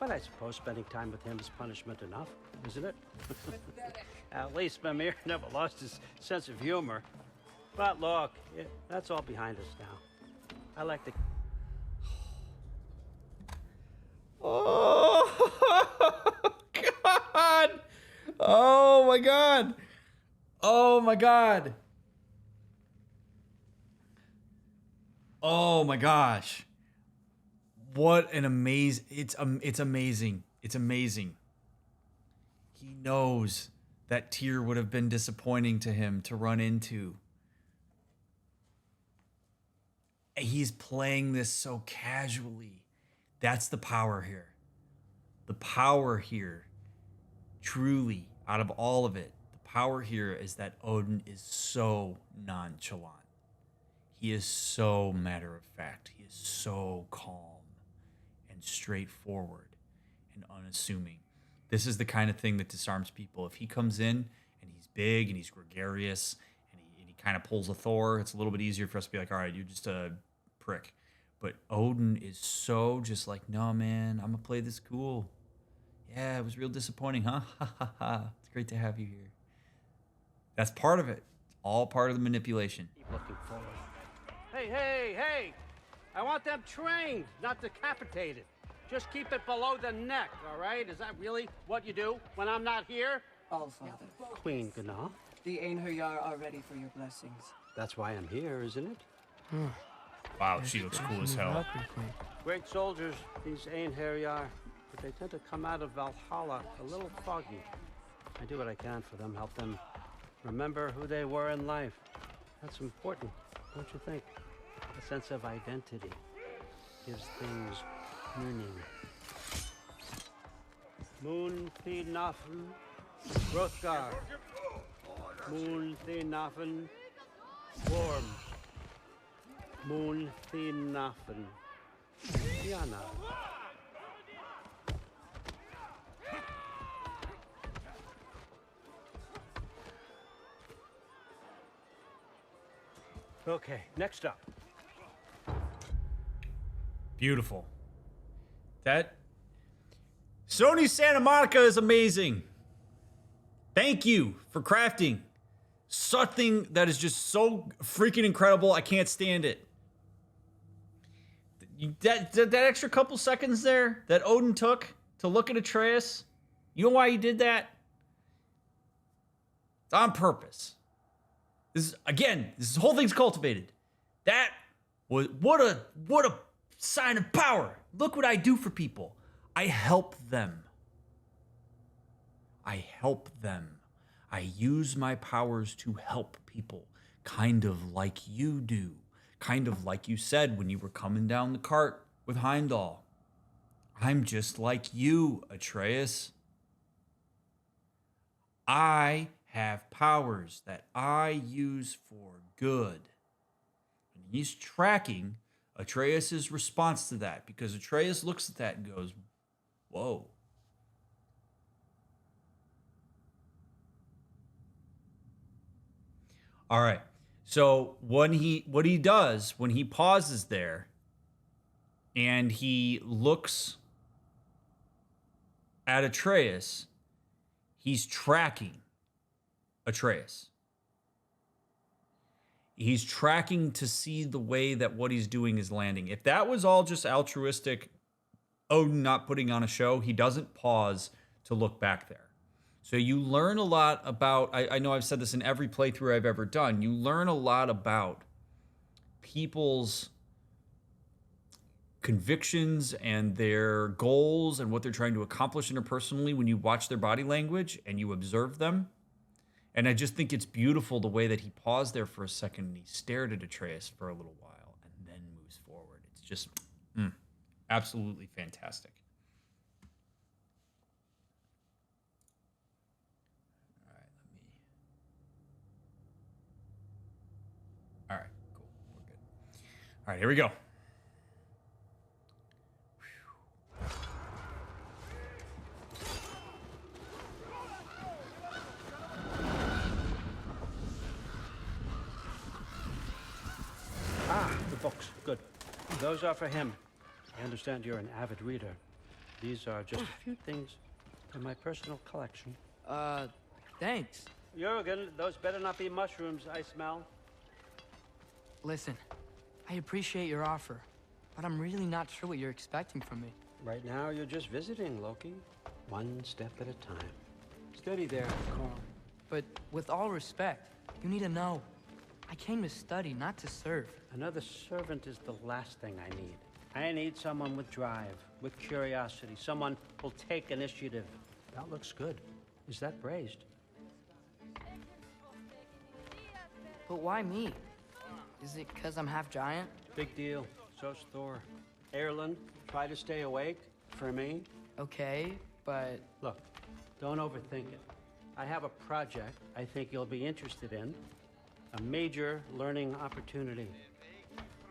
But I suppose spending time with him is punishment enough, isn't it? At least Mimir never lost his sense of humor. But look, that's all behind us now. I like the... Oh, God. Oh, my God. Oh, my God. Oh, my gosh. What an amazing... It's amazing. It's amazing. He knows that Tyr would have been disappointing to him to run into. He's playing this so casually. That's the power here. The power here, truly, out of all of it, the power here is that Odin is so nonchalant. He is so matter of fact. He is so calm and straightforward and unassuming. This is the kind of thing that disarms people. If he comes in and he's big and he's gregarious and he kind of pulls a Thor, it's a little bit easier for us to be like, all right, you're just a prick. But Odin is so just like, no, man, I'm going to play this cool. Yeah, it was real disappointing, huh? Ha, ha, ha. It's great to have you here. That's part of it. It's all part of the manipulation. Keep looking forward. Hey. I want them trained, not decapitated. Just keep it below the neck, all right? Is that really what you do when I'm not here? All, Father. Queen Gná. The Einherjar are ready for your blessings. That's why I'm here, isn't it? Wow, she looks cool as hell. Great soldiers, these Einherjar, but they tend to come out of Valhalla a little foggy. I do what I can for them, help them remember who they were in life. That's important, don't you think? A sense of identity gives things meaning. Moon Thinafen, Hrothgar. Moon Thinafen, Worm. Moon Thinafen, Diana. Okay, next up. Beautiful. That Sony Santa Monica is amazing. Thank you for crafting something that is just so freaking incredible. I can't stand it. That extra couple seconds there that Odin took to look at Atreus, you know why he did that? It's on purpose. This whole thing's cultivated. That was what a sign of power. Look what I do for people. I help them. I help them. I use my powers to help people, kind of like you do. Kind of like you said when you were coming down the cart with Heimdall. I'm just like you, Atreus. I have powers that I use for good. And he's tracking Atreus' response to that, because Atreus looks at that and goes, whoa. All right. So what he does when he pauses there and he looks at Atreus, he's tracking Atreus. He's tracking to see the way that what he's doing is landing. If that was all just altruistic, Odin not putting on a show, he doesn't pause to look back there. So you learn a lot about, I know I've said this in every playthrough I've ever done, you learn a lot about people's convictions and their goals and what they're trying to accomplish interpersonally when you watch their body language and you observe them. And I just think it's beautiful the way that he paused there for a second and he stared at Atreus for a little while and then moves forward. It's just absolutely fantastic. All right, cool. We're good. All right, here we go. The books. Good. Those are for him. I understand you're an avid reader. These are just a few things in my personal collection. Thanks. Jurgen, those better not be mushrooms I smell. Listen, I appreciate your offer, but I'm really not sure what you're expecting from me. Right now, you're just visiting, Loki. One step at a time. Steady there, Carl. But with all respect, you need to know, I came to study, not to serve. Another servant is the last thing I need. I need someone with drive, with curiosity, someone who'll take initiative. That looks good. Is that braised? But why me? Is it because I'm half giant? Big deal. So's Thor. Erland, try to stay awake for me. Okay, but... Look, don't overthink it. I have a project I think you'll be interested in. A major learning opportunity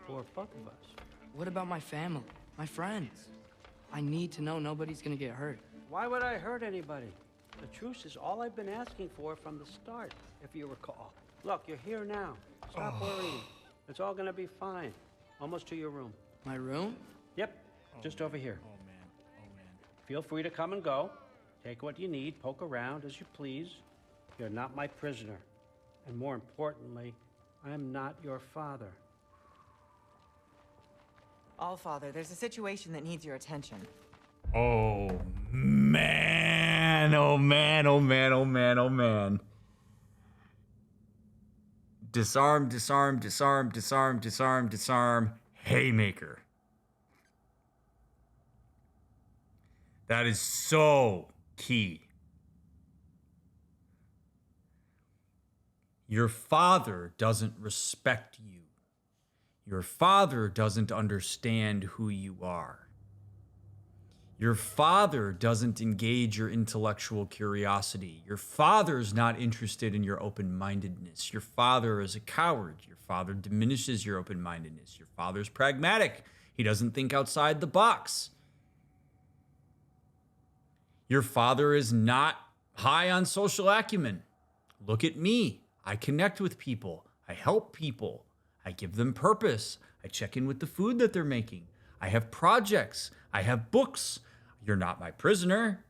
for both of us. What about my family? My friends? I need to know nobody's gonna get hurt. Why would I hurt anybody? The truce is all I've been asking for from the start, if you recall. Look, you're here now. Stop worrying. It's all gonna be fine. Almost to your room. My room? Yep, just over here. Oh, man. Oh, man. Feel free to come and go. Take what you need, poke around as you please. You're not my prisoner. And more importantly, I'm not your father. Allfather, there's a situation that needs your attention. Oh, man. Oh, man. Oh, man. Oh, man. Oh, man. Disarm, disarm, disarm, disarm, disarm, disarm. Haymaker. That is so key. Your father doesn't respect you. Your father doesn't understand who you are. Your father doesn't engage your intellectual curiosity. Your father's not interested in your open-mindedness. Your father is a coward. Your father diminishes your open-mindedness. Your father's pragmatic. He doesn't think outside the box. Your father is not high on social acumen. Look at me. I connect with people. I help people. I give them purpose. I check in with the food that they're making. I have projects. I have books. You're not my prisoner.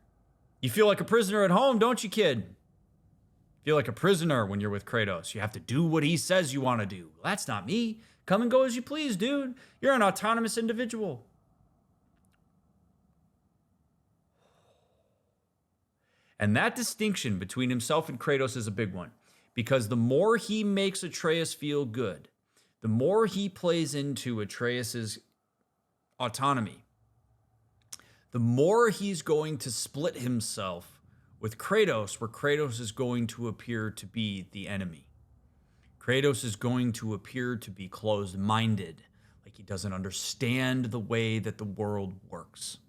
You feel like a prisoner at home, don't you, kid? You feel like a prisoner when you're with Kratos. You have to do what he says you want to do. Well, that's not me. Come and go as you please, dude. You're an autonomous individual. And that distinction between himself and Kratos is a big one. Because the more he makes Atreus feel good, the more he plays into Atreus's autonomy, the more he's going to split himself with Kratos, where Kratos is going to appear to be the enemy. Kratos is going to appear to be closed-minded, like he doesn't understand the way that the world works.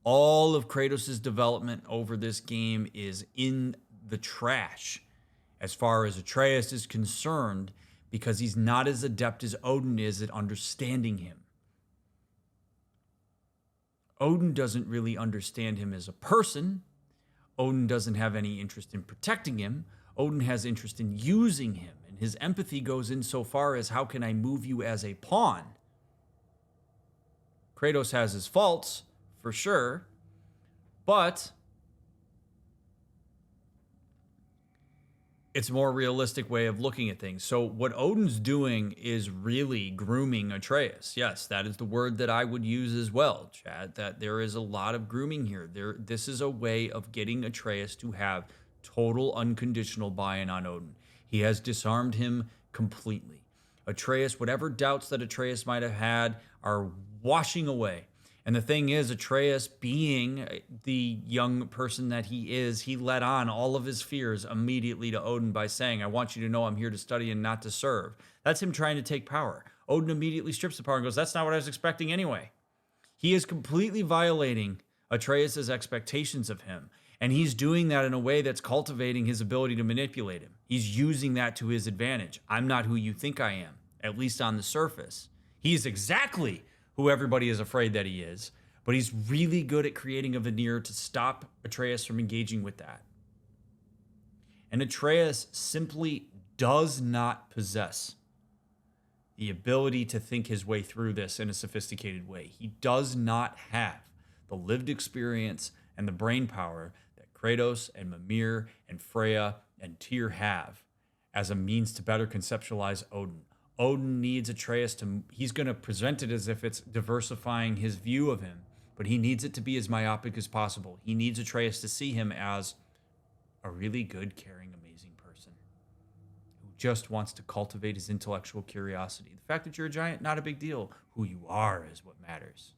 All of Kratos' development over this game is in the trash as far as Atreus is concerned, because he's not as adept as Odin is at understanding him. Odin doesn't really understand him as a person. Odin doesn't have any interest in protecting him. Odin has interest in using him, and his empathy goes in so far as, how can I move you as a pawn? Kratos has his faults, for sure, but it's a more realistic way of looking at things. So what Odin's doing is really grooming Atreus. Yes, that is the word that I would use as well, Chad, that there is a lot of grooming here. This is a way of getting Atreus to have total unconditional buy-in on Odin. He has disarmed him completely. Atreus, whatever doubts that Atreus might have had are washing away. And the thing is, Atreus, being the young person that he is, he let on all of his fears immediately to Odin by saying, I want you to know I'm here to study and not to serve. That's him trying to take power. Odin immediately strips the power and goes, that's not what I was expecting anyway. He is completely violating Atreus' expectations of him. And he's doing that in a way that's cultivating his ability to manipulate him. He's using that to his advantage. I'm not who you think I am, at least on the surface. He's exactly who everybody is afraid that he is, but he's really good at creating a veneer to stop Atreus from engaging with that. And Atreus simply does not possess the ability to think his way through this in a sophisticated way. He does not have the lived experience and the brain power that Kratos and Mimir and Freya and Tyr have as a means to better conceptualize Odin. Odin needs Atreus to, he's going to present it as if it's diversifying his view of him, but he needs it to be as myopic as possible. He needs Atreus to see him as a really good, caring, amazing person who just wants to cultivate his intellectual curiosity. The fact that you're a giant, not a big deal. Who you are is what matters.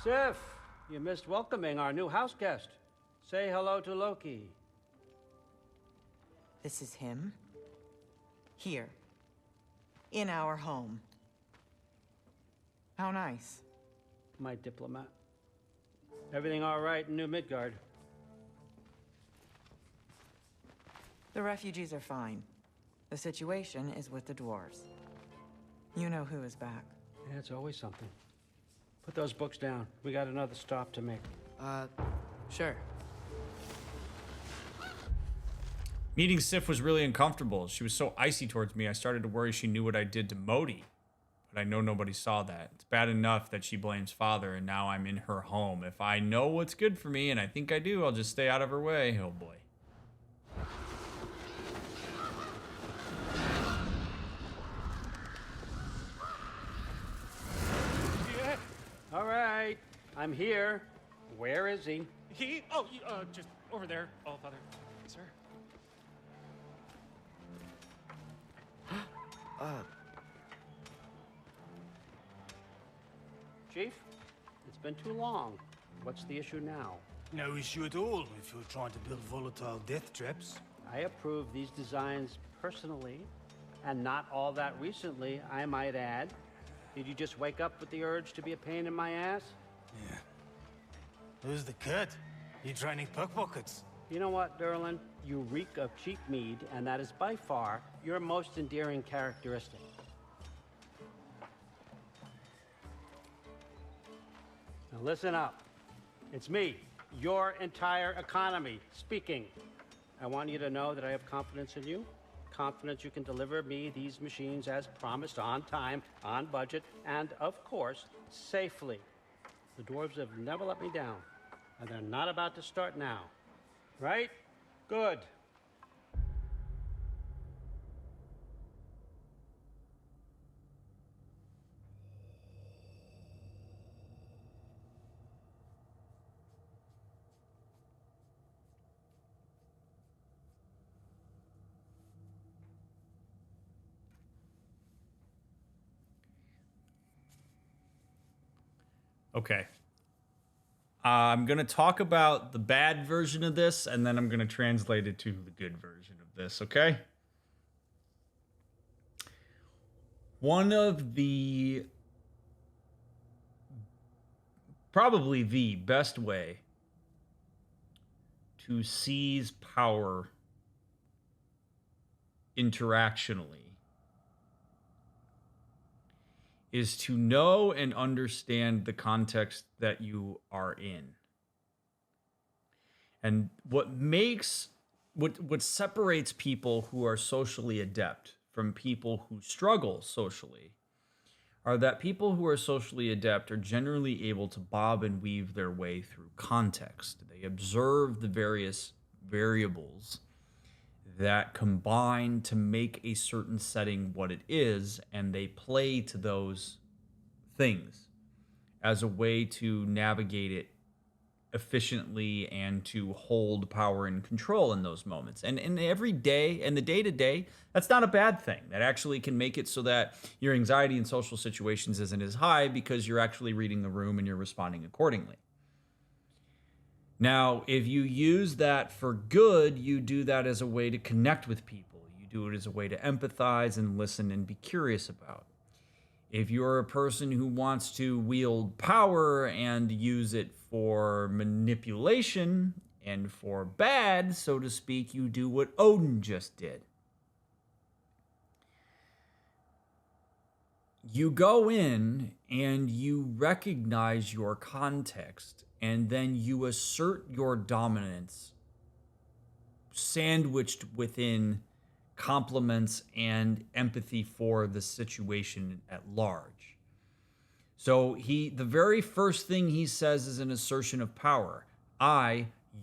Sif, you missed welcoming our new house guest. Say hello to Loki. This is him? Here. In our home. How nice. My diplomat. Everything all right in New Midgard? The refugees are fine. The situation is with the dwarves. You know who is back. Yeah, it's always something. Put those books down. We got another stop to make. Sure. Meeting Sif was really uncomfortable. She was so icy towards me, I started to worry she knew what I did to Modi. But I know nobody saw that. It's bad enough that she blames father, and now I'm in her home. If I know what's good for me, and I think I do, I'll just stay out of her way. Oh boy. All right, I'm here. Where is he? Just over there, All Father, sir. Chief, it's been too long. What's the issue now? No issue at all if you're trying to build volatile death traps. I approve these designs personally, and not all that recently, I might add. Did you just wake up with the urge to be a pain in my ass? Yeah. Who's the cut? You training pickpockets? You know what, Durland? You reek of cheap mead, and that is by far your most endearing characteristic. Now listen up. It's me, your entire economy, speaking. I want you to know that I have confidence in you. Confidence you can deliver me these machines as promised, on time, on budget, and of course, safely. The dwarves have never let me down, and they're not about to start now. Right? Good. Okay. I'm going to talk about the bad version of this, and then I'm going to translate it to the good version of this, okay? One of the... probably the best way to seize power interactionally is to know and understand the context that you are in. And what separates people who are socially adept from people who struggle socially are that people who are socially adept are generally able to bob and weave their way through context. They observe the various variables that combine to make a certain setting what it is, and they play to those things as a way to navigate it efficiently and to hold power and control in those moments. And in every day, and the day-to-day, that's not a bad thing. That actually can make it so that your anxiety in social situations isn't as high because you're actually reading the room and you're responding accordingly. Now, if you use that for good, you do that as a way to connect with people. You do it as a way to empathize and listen and be curious about. If you're a person who wants to wield power and use it for manipulation and for bad, so to speak, you do what Odin just did. You go in and you recognize your context, and then you assert your dominance, sandwiched within compliments and empathy for the situation at large. So the very first thing he says is an assertion of power.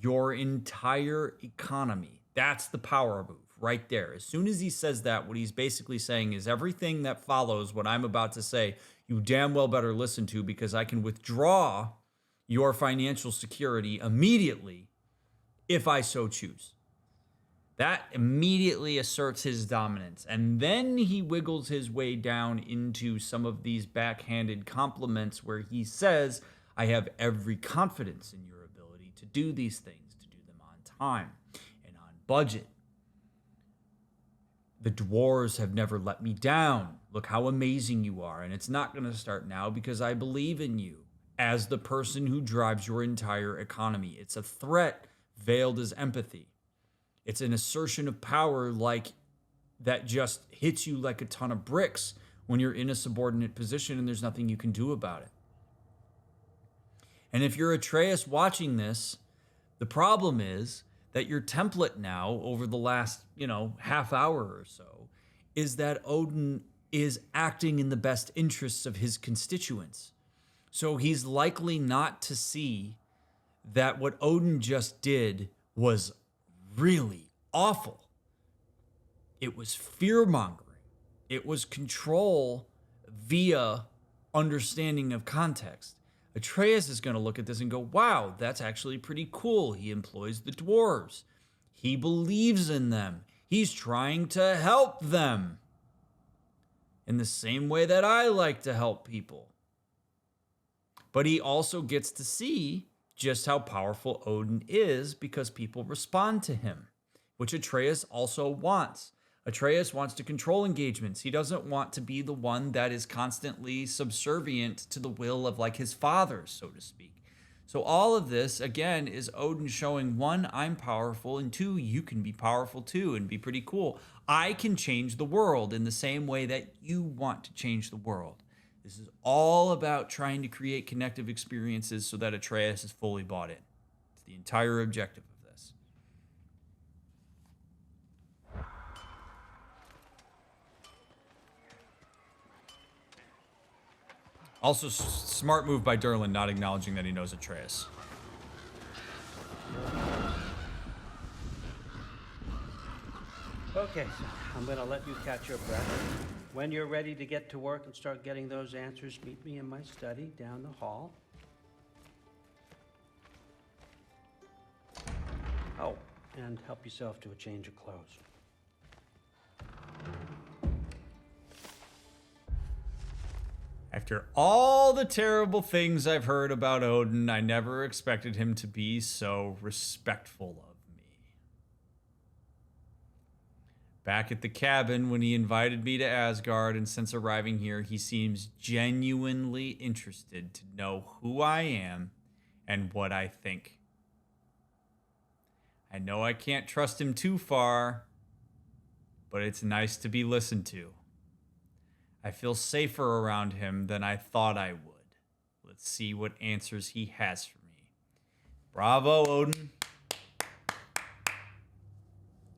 Your entire economy. That's the power move right there. As soon as he says that, what he's basically saying is everything that follows what I'm about to say, you damn well better listen to, because I can withdraw your financial security immediately if I so choose. That immediately asserts his dominance. And then he wiggles his way down into some of these backhanded compliments where he says, I have every confidence in your ability to do these things, to do them on time and on budget. The dwarves have never let me down. Look how amazing you are. And it's not going to start now because I believe in you as the person who drives your entire economy. It's a threat veiled as empathy. It's an assertion of power like that just hits you like a ton of bricks when you're in a subordinate position and there's nothing you can do about it. And if you're Atreus watching this, the problem is that your template now over the last, half hour or so is that Odin is acting in the best interests of his constituents. So he's likely not to see that what Odin just did was really awful. It was fear-mongering. It was control via understanding of context. Atreus is going to look at this and go, wow, that's actually pretty cool. He employs the dwarves. He believes in them. He's trying to help them in the same way that I like to help people. But he also gets to see just how powerful Odin is because people respond to him, which Atreus also wants. Atreus wants to control engagements. He doesn't want to be the one that is constantly subservient to the will of his fathers, so to speak. So all of this, again, is Odin showing, one, I'm powerful, and two, you can be powerful too and be pretty cool. I can change the world in the same way that you want to change the world. This is all about trying to create connective experiences so that Atreus is fully bought in. It's the entire objective of this. Also, smart move by Durland not acknowledging that he knows Atreus. Okay, so I'm gonna let you catch your breath. When you're ready to get to work and start getting those answers, meet me in my study down the hall. Oh, and help yourself to a change of clothes. After all the terrible things I've heard about Odin, I never expected him to be so respectful of me. Back at the cabin when he invited me to Asgard, and since arriving here, he seems genuinely interested to know who I am and what I think. I know I can't trust him too far, but it's nice to be listened to. I feel safer around him than I thought I would. Let's see what answers he has for me. Bravo, Odin.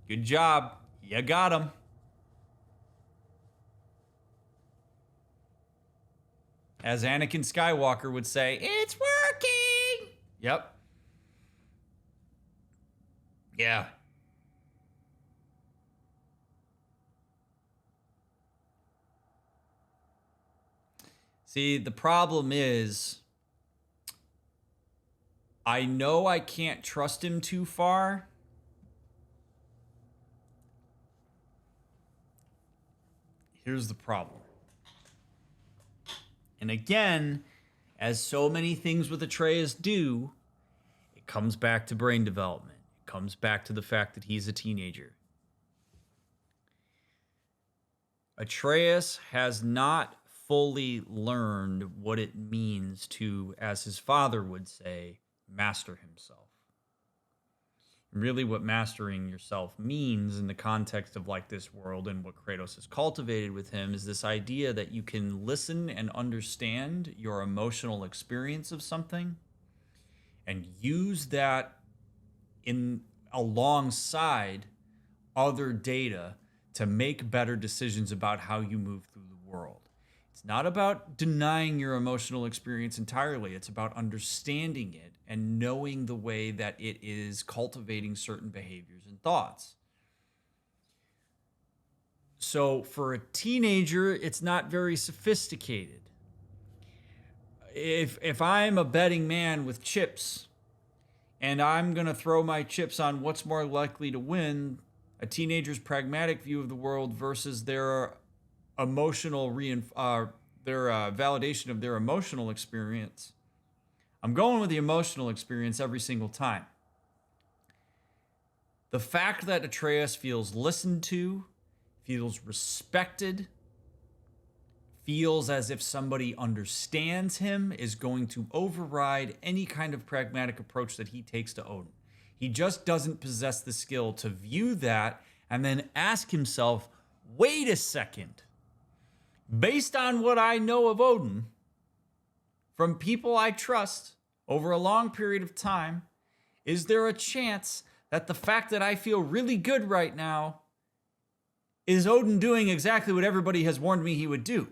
Good job. You got him. As Anakin Skywalker would say, it's working. Yep. Yeah. See, the problem is, I know I can't trust him too far. Here's the problem. And again, as so many things with Atreus do, it comes back to brain development. It comes back to the fact that he's a teenager. Atreus has not fully learned what it means to, as his father would say, master himself. Really what mastering yourself means in the context of like this world and what Kratos has cultivated with him is this idea that you can listen and understand your emotional experience of something and use that in alongside other data to make better decisions about how you move through the world. It's not about denying your emotional experience entirely. It's about understanding it and knowing the way that it is cultivating certain behaviors and thoughts. So for a teenager, it's not very sophisticated. If I'm a betting man with chips and I'm going to throw my chips on what's more likely to win, a teenager's pragmatic view of the world versus their emotional validation of their emotional experience, I'm going with the emotional experience every single time. The fact that Atreus feels listened to, feels respected, feels as if somebody understands him is going to override any kind of pragmatic approach that he takes to Odin. He just doesn't possess the skill to view that and then ask himself, wait a second. Based on what I know of Odin, from people I trust over a long period of time, is there a chance that the fact that I feel really good right now is Odin doing exactly what everybody has warned me he would do?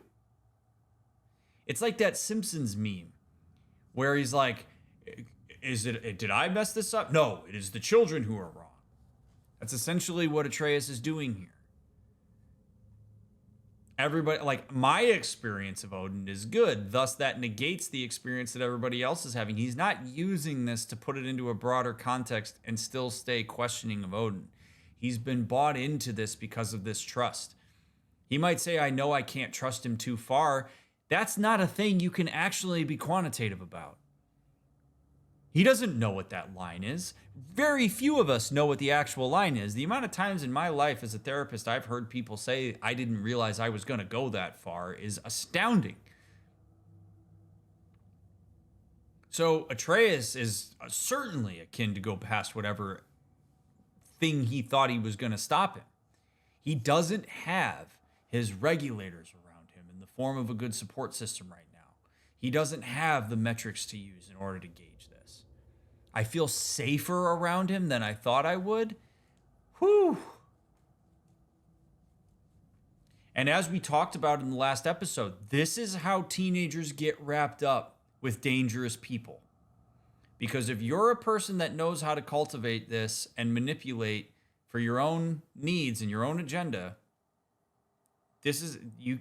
It's like that Simpsons meme where he's like, did I mess this up? No, it is the children who are wrong. That's essentially what Atreus is doing here. Everybody, like, my experience of Odin is good. Thus, that negates the experience that everybody else is having. He's not using this to put it into a broader context and still stay questioning of Odin. He's been bought into this because of this trust. He might say, I know I can't trust him too far. That's not a thing you can actually be quantitative about. He doesn't know what that line is. Very few of us know what the actual line is. The amount of times in my life as a therapist I've heard people say, I didn't realize I was going to go that far, is astounding. So Atreus is certainly akin to go past whatever thing he thought he was going to stop him. He doesn't have his regulators around him in the form of a good support system right now. He doesn't have the metrics to use in order to gauge this. I feel safer around him than I thought I would. Whew. And as we talked about in the last episode, this is how teenagers get wrapped up with dangerous people. Because if you're a person that knows how to cultivate this and manipulate for your own needs and your own agenda, this is you.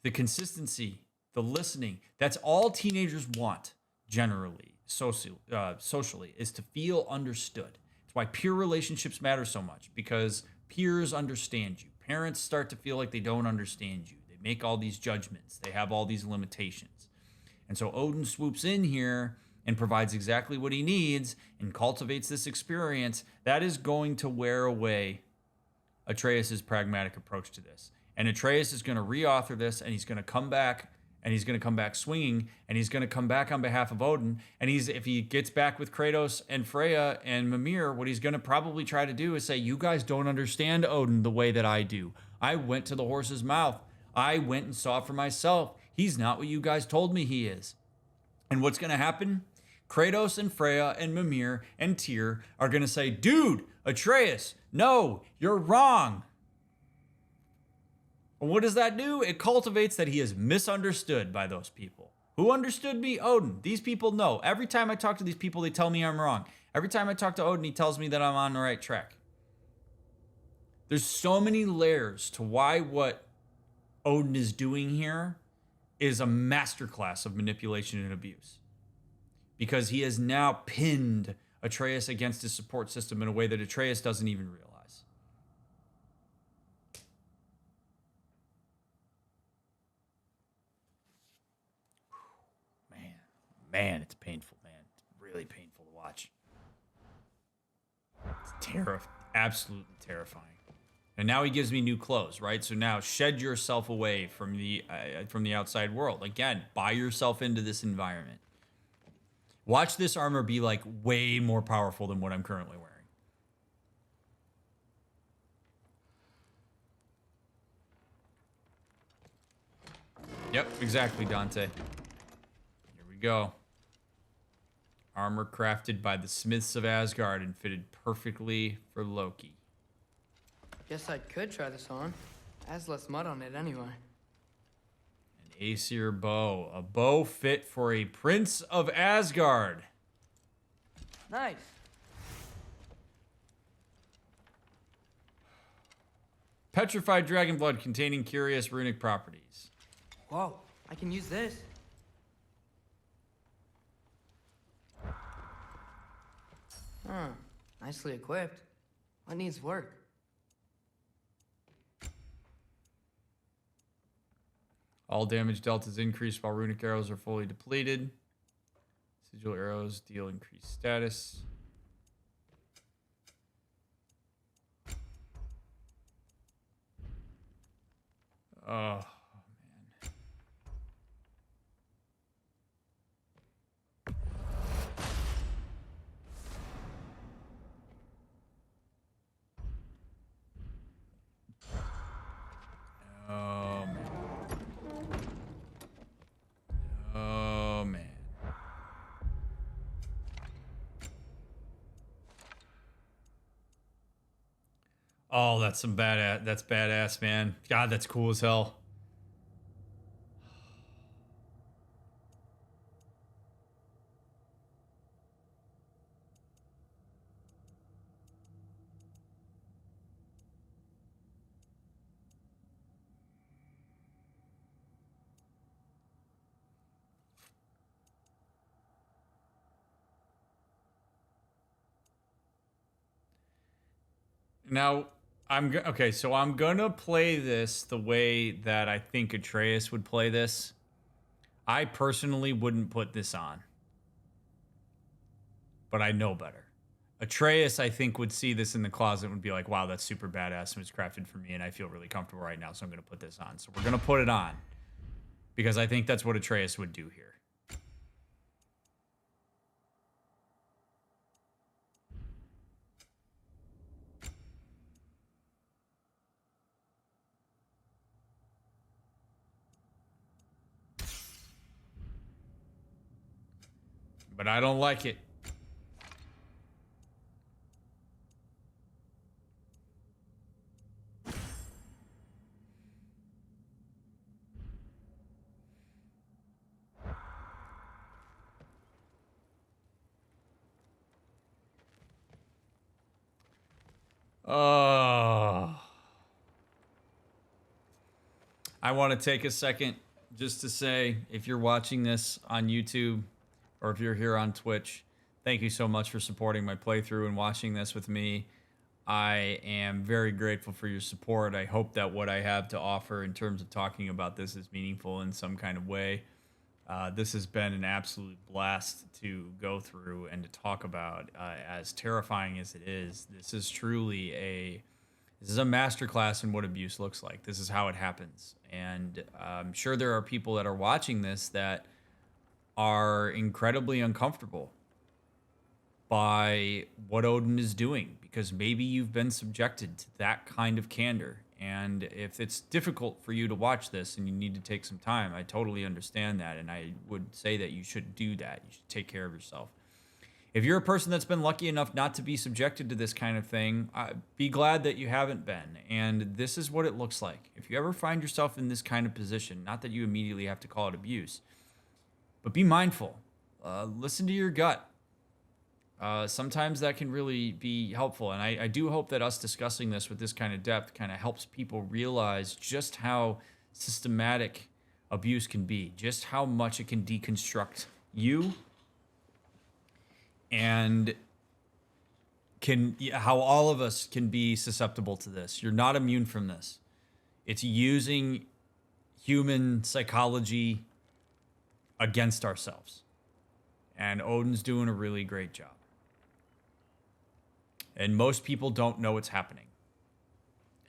The consistency, the listening, that's all teenagers want generally, socially, is to feel understood. It's why peer relationships matter so much, because peers understand you. Parents start to feel like they don't understand you. They make all these judgments. They have all these limitations. And so Odin swoops in here and provides exactly what he needs and cultivates this experience that is going to wear away Atreus' pragmatic approach to this. And Atreus is going to reauthor this, and he's going to come back, and he's going to come back swinging, and he's going to come back on behalf of Odin. And if he gets back with Kratos and Freya and Mimir, what he's going to probably try to do is say, you guys don't understand Odin the way that I do. I went to the horse's mouth. I went and saw for myself. He's not what you guys told me he is. And what's going to happen? Kratos and Freya and Mimir and Tyr are going to say, dude, Atreus, no, you're wrong. And what does that do? It cultivates that he is misunderstood by those people. Who understood me? Odin. These people know. Every time I talk to these people, they tell me I'm wrong. Every time I talk to Odin, he tells me that I'm on the right track. There's so many layers to why what Odin is doing here is a masterclass of manipulation and abuse. Because he has now pinned Atreus against his support system in a way that Atreus doesn't even realize. Man, it's painful, man. It's really painful to watch. It's absolutely terrifying. And now he gives me new clothes, right? So now shed yourself away from the outside world. Again, buy yourself into this environment. Watch this armor be like way more powerful than what I'm currently wearing. Yep, exactly, Dante. Here we go. Armor crafted by the smiths of Asgard and fitted perfectly for Loki. Guess I could try this on. Has less mud on it anyway. An Aesir bow. A bow fit for a prince of Asgard. Nice. Petrified dragon blood containing curious runic properties. Whoa, I can use this. Huh, nicely equipped. What needs work? All damage dealt is increased while runic arrows are fully depleted. Sigil arrows deal increased status. Oh, man. Oh, man. Oh, man. Oh, that's some badass. That's badass, man. God, that's cool as hell. Now, okay, so I'm gonna play this the way that I think Atreus would play this. I personally wouldn't put this on, but I know better. Atreus, I think, would see this in the closet and would be like, wow, that's super badass and it's crafted for me and I feel really comfortable right now, so I'm gonna put this on. So we're gonna put it on because I think that's what Atreus would do here. But I don't like it. Oh. I want to take a second just to say, if you're watching this on YouTube or if you're here on Twitch, thank you so much for supporting my playthrough and watching this with me. I am very grateful for your support. I hope that what I have to offer in terms of talking about this is meaningful in some kind of way. This has been an absolute blast to go through and to talk about. As terrifying as it is, this is truly a masterclass in what abuse looks like. This is how it happens. And I'm sure there are people that are watching this that are incredibly uncomfortable by what Odin is doing, because maybe you've been subjected to that kind of candor. And if it's difficult for you to watch this and you need to take some time, I totally understand that. And I would say that you should do that. You should take care of yourself. If you're a person that's been lucky enough not to be subjected to this kind of thing, be glad that you haven't been. And this is what it looks like. If you ever find yourself in this kind of position, not that you immediately have to call it abuse, but be mindful. Listen to your gut. Sometimes that can really be helpful. And I do hope that us discussing this with this kind of depth kind of helps people realize just how systematic abuse can be, just how much it can deconstruct you, and how all of us can be susceptible to this. You're not immune from this. It's using human psychology against ourselves. And Odin's doing a really great job. And most people don't know what's happening.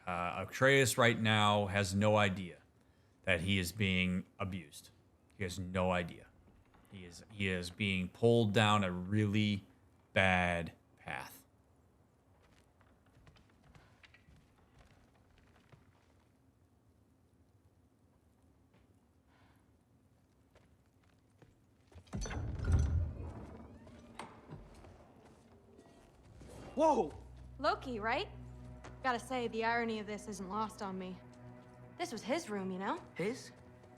Atreus right now has no idea that he is being abused. He has no idea. He is being pulled down a really bad path. Whoa! Loki, right? Gotta say, the irony of this isn't lost on me. This was his room, you know? His?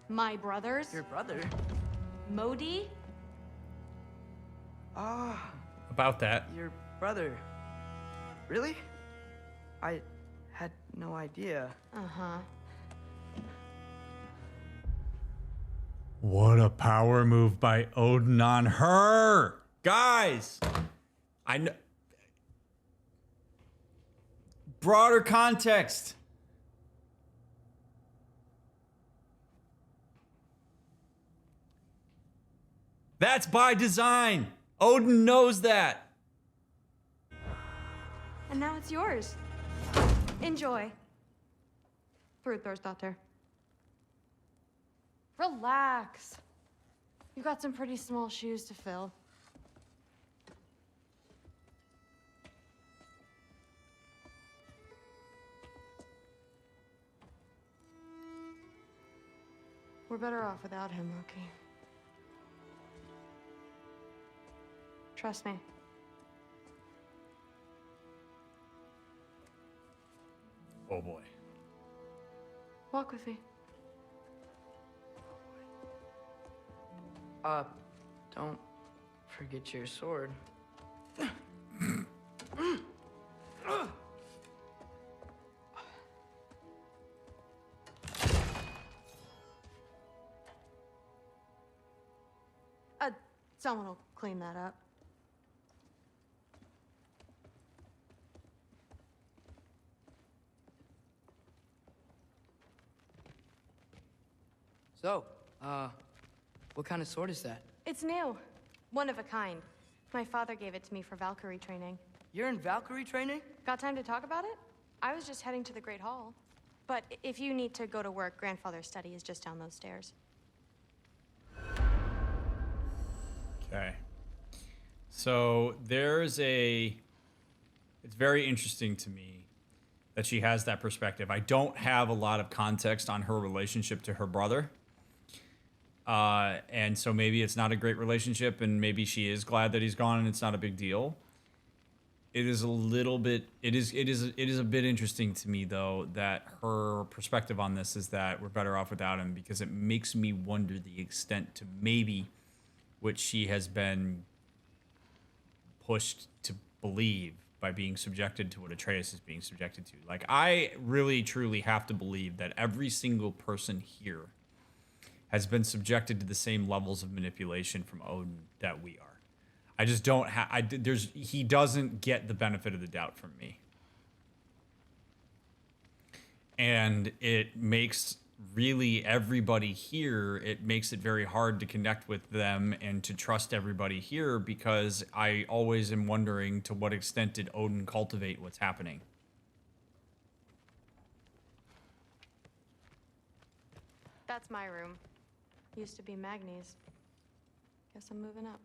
My brother's. Your brother? Modi? Ah. About that. Your brother. Really? I had no idea. Uh-huh. What a power move by Odin on her. Guys, I know. Broader context. That's by design. Odin knows that. And now it's yours. Enjoy. Fruthorsdotter. Relax. You've got some pretty small shoes to fill. We're better off without him, Loki. Trust me. Oh boy. Walk with me. Don't forget your sword. Someone will clean that up. So, what kind of sword is that? It's new. One of a kind. My father gave it to me for Valkyrie training. You're in Valkyrie training? Got time to talk about it? I was just heading to the Great Hall. But if you need to go to work, grandfather's study is just down those stairs. Okay. So it's very interesting to me that she has that perspective. I don't have a lot of context on her relationship to her brother. And so maybe it's not a great relationship, and maybe she is glad that he's gone and it's not a big deal. It is a bit interesting to me, though, that her perspective on this is that we're better off without him, because it makes me wonder the extent to maybe which she has been pushed to believe by being subjected to what Atreus is being subjected to. Like, I really, truly have to believe that every single person here has been subjected to the same levels of manipulation from Odin that we are. I just don't have... He doesn't get the benefit of the doubt from me. And it makes really everybody here, it makes it very hard to connect with them and to trust everybody here, because I always am wondering to what extent did Odin cultivate what's happening. That's my room. Used to be Magni's. Guess I'm moving up.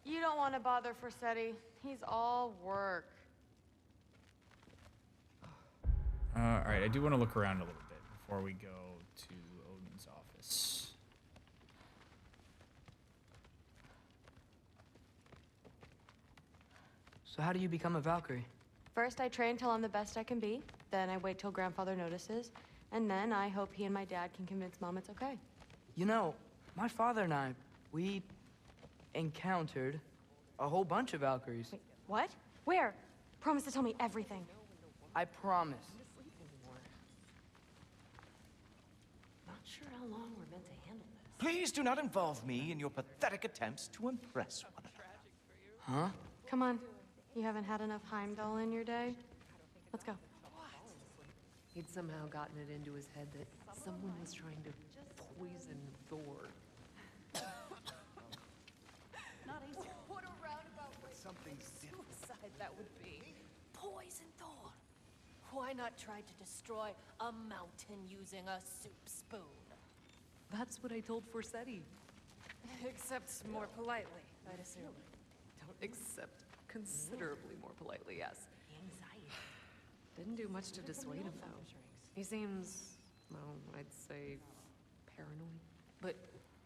You don't want to bother Forsetti. He's all work. All right, I do want to look around a little bit before we go to Odin's office. So how do you become a Valkyrie? First, I train till I'm the best I can be. Then I wait till Grandfather notices. And then I hope he and my dad can convince Mom it's okay. You know, my father and I, we encountered a whole bunch of Valkyries. Wait, what? Where? Promise to tell me everything. I promise. Not sure how long we're meant to handle this. Please do not involve me in your pathetic attempts to impress one another. Huh? Come on. You haven't had enough Heimdall in your day? Let's go. He'd somehow gotten it into his head that someone was trying to poison Thor. Not Aesir. What a roundabout way. Something suicide that would be. Poison Thor. Why not try to destroy a mountain using a soup spoon? That's what I told Forsetti. Except more politely, I'd assume. Don't accept considerably more politely, yes. Anxiety. Didn't do much to dissuade him, though. He seems, well, I'd say paranoid, but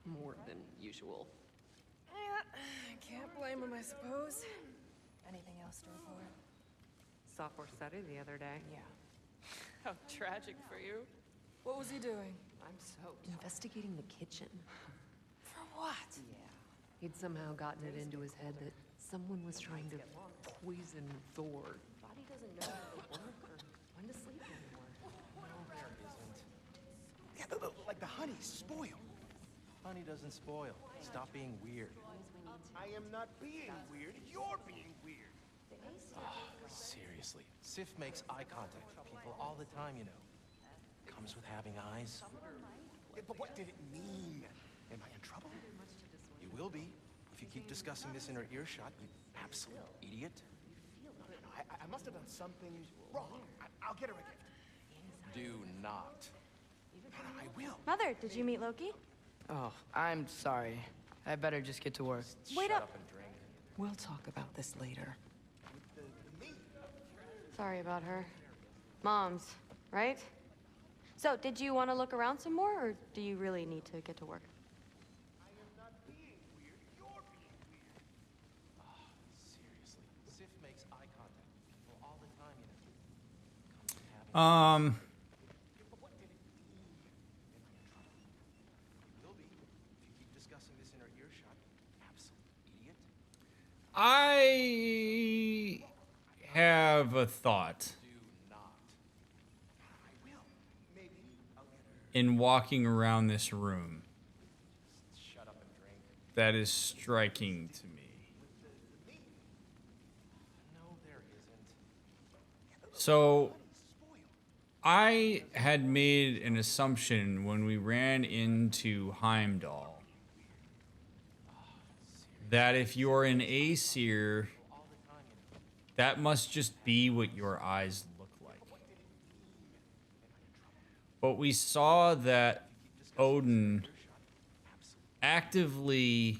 more than usual. Yeah, can't blame him, I suppose. Anything else to report? Saw Forsetti the other day. Yeah. How tragic for you. What was he doing? I'm so investigating the kitchen. For what? Yeah. He'd somehow gotten it into his head that someone was trying to poison Thor. Body doesn't know how to work or when to sleep anymore. No, there isn't. Yeah, like the honey's spoiled. Honey doesn't spoil. Stop being weird. I am not being weird. You're being weird. Seriously. Sif makes eye contact with people all the time, you know. Comes with having eyes. Yeah, but what did it mean? Am I in trouble? You will be if you keep discussing this in her earshot, you absolute idiot. No, I must have done something wrong. I'll get her a gift. Do not. I will. Mother, did you meet Loki? Oh, I'm sorry. I better just get to work. Wait up. and drink. We'll talk about this later. Sorry about her. Mom's, right? So, did you want to look around some more, or do you really need to get to work? I am not being weird. You're being weird. Seriously. Sif makes eye contact with people all the time, you know. Comes with having But what did it mean? Am I in trouble? You will be if you keep discussing this in her earshot. Absolute idiot. I have a thought Do not. I will. Maybe I'll get her. in walking around this room Shut up and drink. that is striking to me. No, there isn't. So I had made an assumption when we ran into Heimdall that if you're an Aesir, that must just be what your eyes look like. But we saw that Odin actively,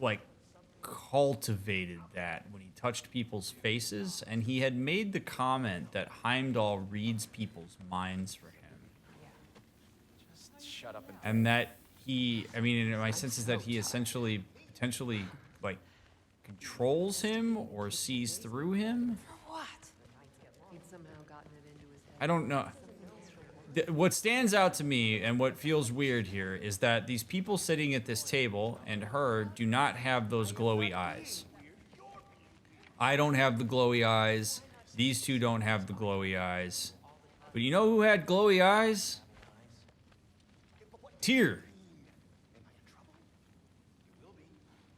like, cultivated that when he touched people's faces, and he had made the comment that Heimdall reads people's minds for him. Just shut up and And that he, I mean, my sense is that he essentially, potentially, like, controls him or sees through him. For what? He'd somehow gotten it into his head. I don't know. What stands out to me and what feels weird here is that these people sitting at this table and her do not have those glowy eyes. I don't have the glowy eyes. These two don't have the glowy eyes. But you know who had glowy eyes? Tyr.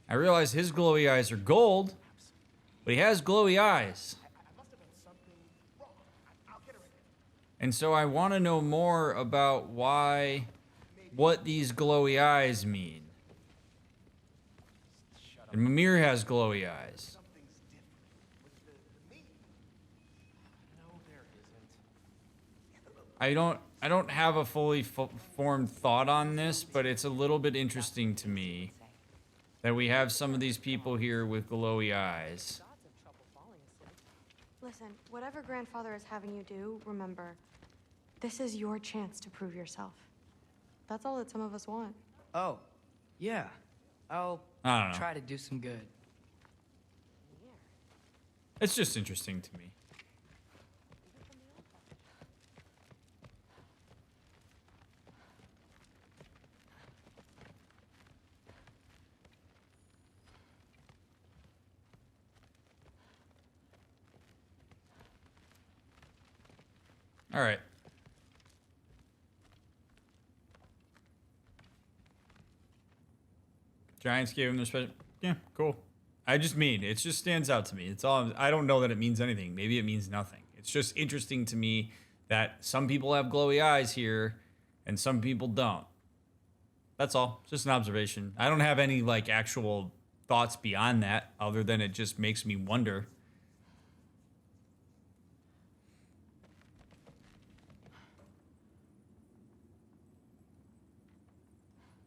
I realize his glowy eyes are gold, but he has glowy eyes. And so I want to know more about what these glowy eyes mean. And Mimir has glowy eyes. I don't have a fully formed thought on this, but it's a little bit interesting to me that we have some of these people here with glowy eyes. Listen, whatever grandfather is having you do, remember, this is your chance to prove yourself. That's all that some of us want. Oh, yeah. I'll I don't know. try to do some good. It's just interesting to me. All right. Giants gave him their special. Yeah, cool. It just stands out to me. It's all. I don't know that it means anything. Maybe it means nothing. It's just interesting to me that some people have glowy eyes here, and some people don't. That's all. It's just an observation. I don't have any like actual thoughts beyond that, other than it just makes me wonder.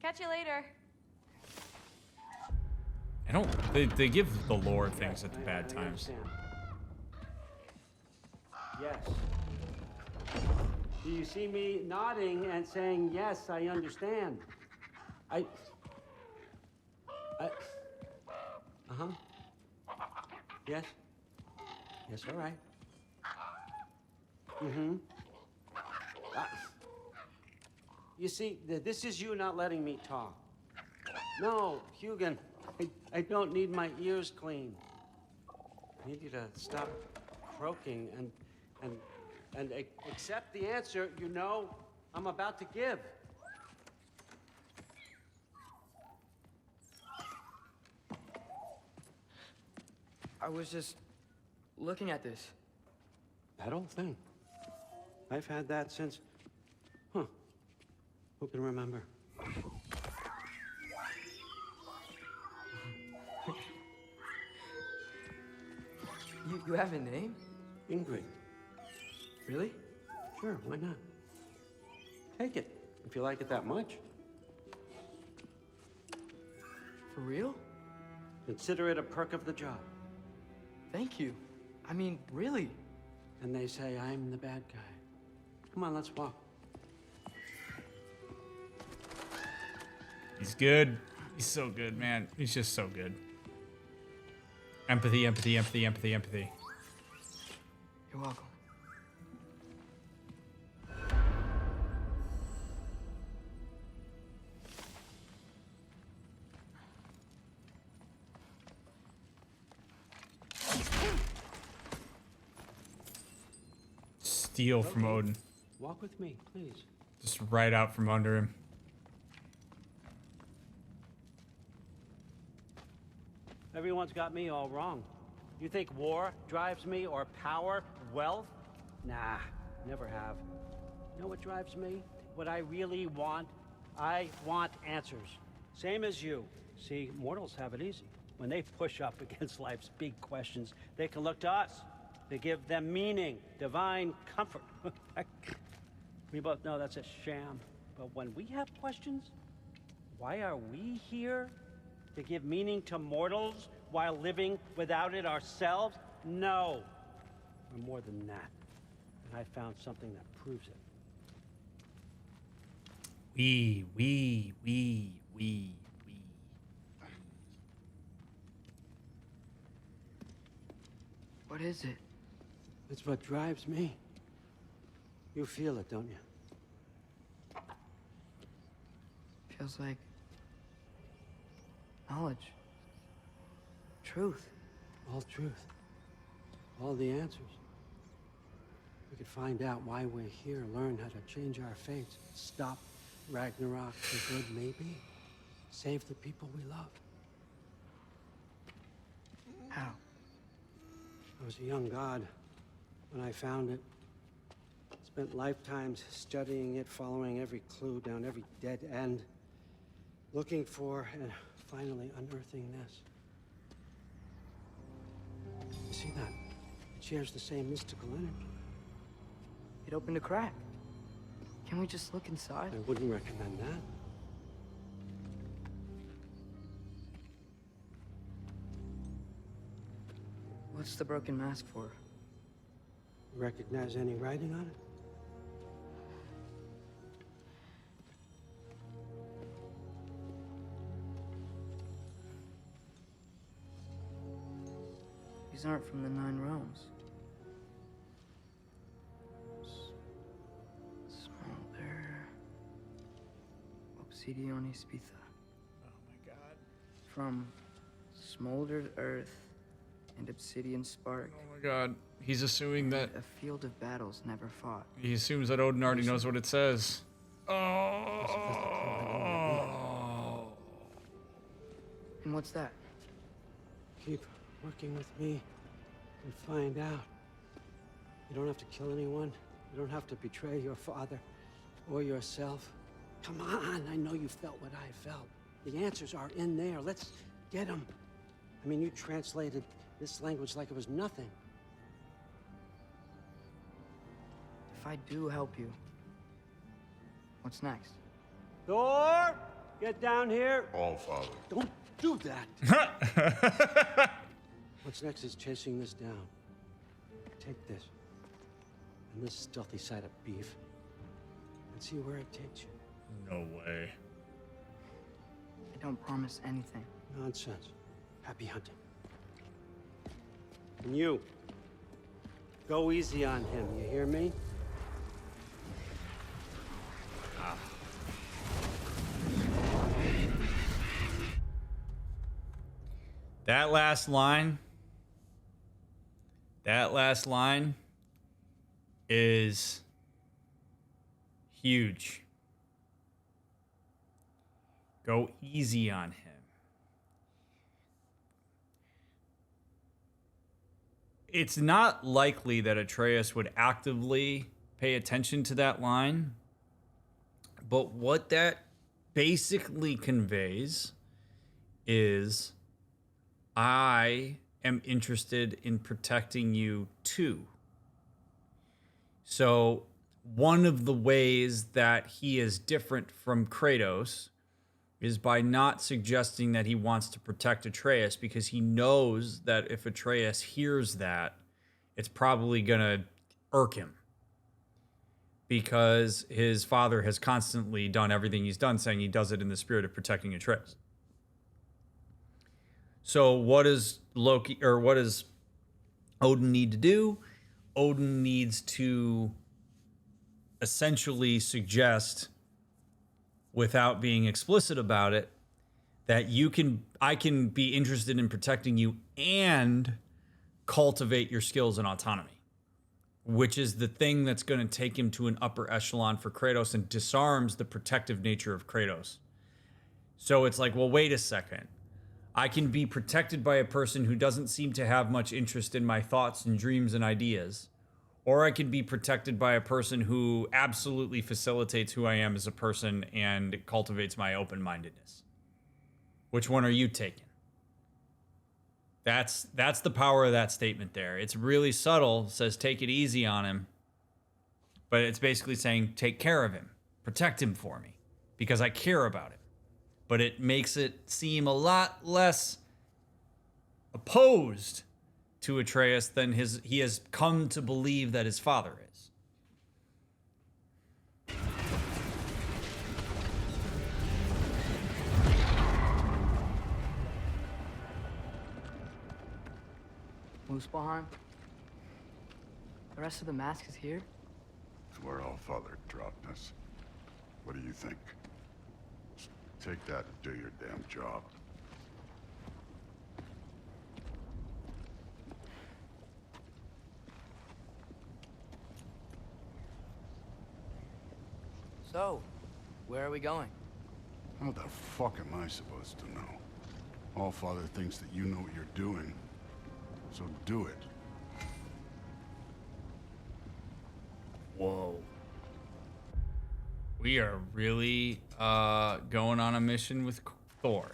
Catch you later. They give the lore things at the bad times. Yes. Do you see me nodding and saying, yes, I understand? Uh-huh. Yes? Yes, all right. Mm-hmm. You see, this is you not letting me talk. No, Hugin, I don't need my ears cleaned. I need you to stop croaking and accept the answer you know I'm about to give. I was just looking at this. That old thing. I've had that since... Who can remember? You have a name? Ingrid. Really? Sure, why not? Take it, if you like it that much. For real? Consider it a perk of the job. Thank you. I mean, really. And they say I'm the bad guy. Come on, let's walk. He's good. He's so good, man. He's just so good. Empathy, empathy, empathy, empathy, empathy. You're welcome. Steal from Odin. Walk with me, please. Just right out from under him. Everyone's got me all wrong. You think war drives me, or power, wealth? Nah, never have. You know what drives me? What I really want? I want answers. Same as you. See, mortals have it easy. When they push up against life's big questions, they can look to us. They give them meaning, divine comfort. We both know that's a sham. But when we have questions, why are we here? To give meaning to mortals while living without it ourselves? No. We're more than that. And I found something that proves it. We. What is it? It's what drives me. You feel it, don't you? Feels like knowledge. Truth. All truth. All the answers. We could find out why we're here, learn how to change our fates, stop Ragnarok for good, maybe. Save the people we love. How? I was a young god when I found it. Spent lifetimes studying it, following every clue down every dead end, looking for and finally unearthing this. You see that? It shares the same mystical energy. It opened a crack. Can we just look inside? I wouldn't recommend that. What's the broken mask for? Recognize any writing on it? These aren't from the 9 realms. Smolder. Obsidione Spitha. Oh my god. From smoldered earth and obsidian spark. Oh my god. He's assuming that a field of battles never fought. he assumes that Odin already knows what it says. Oh. And what's that? Keep working with me and find out. You don't have to kill anyone. You don't have to betray your father or yourself. Come on, I know you felt what I felt. The answers are in there. Let's get them. I mean, you translated this language like it was nothing. If I do help you, what's next? Thor, get down here. All father. Don't do that. What's next is chasing this down. Take this and this stealthy side of beef and see where it takes you. No way. I don't promise anything. Nonsense. Happy hunting. And you, go easy on him, you hear me? That last line is huge. Go easy on him. It's not likely that Atreus would actively pay attention to that line, but what that basically conveys is I am interested in protecting you too. So one of the ways that he is different from Kratos is by not suggesting that he wants to protect Atreus, because he knows that if Atreus hears that, it's probably going to irk him, because his father has constantly done everything he's done, saying he does it in the spirit of protecting Atreus. So what does Odin need to do? Odin needs to essentially suggest, without being explicit about it, that I can be interested in protecting you and cultivate your skills and autonomy, which is the thing that's going to take him to an upper echelon for Kratos and disarms the protective nature of Kratos. So it's like, well, wait a second. I can be protected by a person who doesn't seem to have much interest in my thoughts and dreams and ideas. Or I can be protected by a person who absolutely facilitates who I am as a person and cultivates my open-mindedness. Which one are you taking? That's the power of that statement there. It's really subtle. It says take it easy on him. But it's basically saying take care of him. Protect him for me. Because I care about it. But it makes it seem a lot less opposed to Atreus than he has come to believe that his father is. Muspelheim? The rest of the mask is here? It's where all father dropped us. What do you think? Take that and do your damn job. So, where are we going? How the fuck am I supposed to know? Allfather thinks that you know what you're doing, so do it. Whoa. We are really going on a mission with Thor.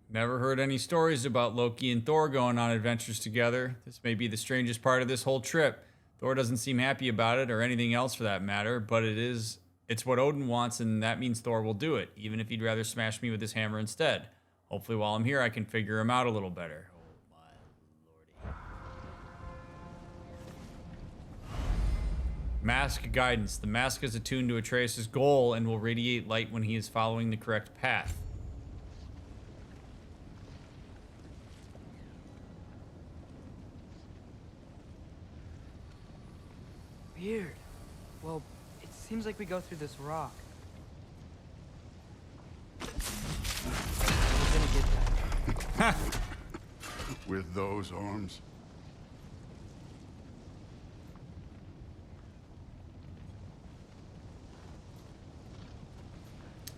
Never heard any stories about Loki and Thor going on adventures together. This may be the strangest part of this whole trip. Thor doesn't seem happy about it, or anything else for that matter, but it's what Odin wants, and that means Thor will do it, even if he'd rather smash me with his hammer instead. Hopefully while I'm here I can figure him out a little better. Mask guidance. The mask is attuned to Atreus' goal and will radiate light when he is following the correct path. Weird. Well, it seems like we go through this rock. We're gonna get that. With those arms?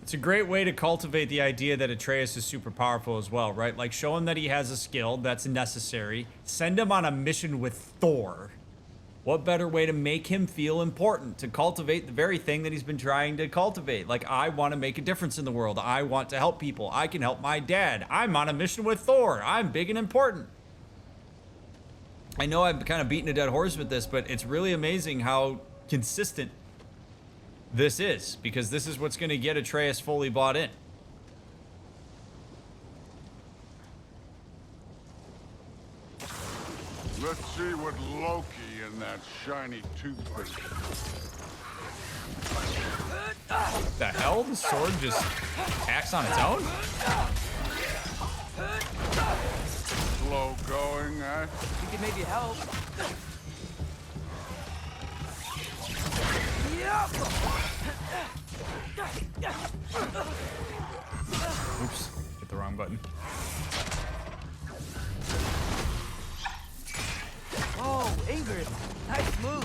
It's a great way to cultivate the idea that Atreus is super powerful as well, right? Like, show him that he has a skill that's necessary. Send him on a mission with Thor. What better way to make him feel important, to cultivate the very thing that he's been trying to cultivate? Like, I want to make a difference in the world. I want to help people. I can help my dad. I'm on a mission with Thor. I'm big and important. I know I'm kind of beating a dead horse with this, but it's really amazing how consistent this is, because this is what's going to get Atreus fully bought in. Let's see what Loki and that shiny toothpick. The hell? The sword just acts on its own? Slow going, eh? You could maybe help. Oops, hit the wrong button. Oh, Ingrid, nice move.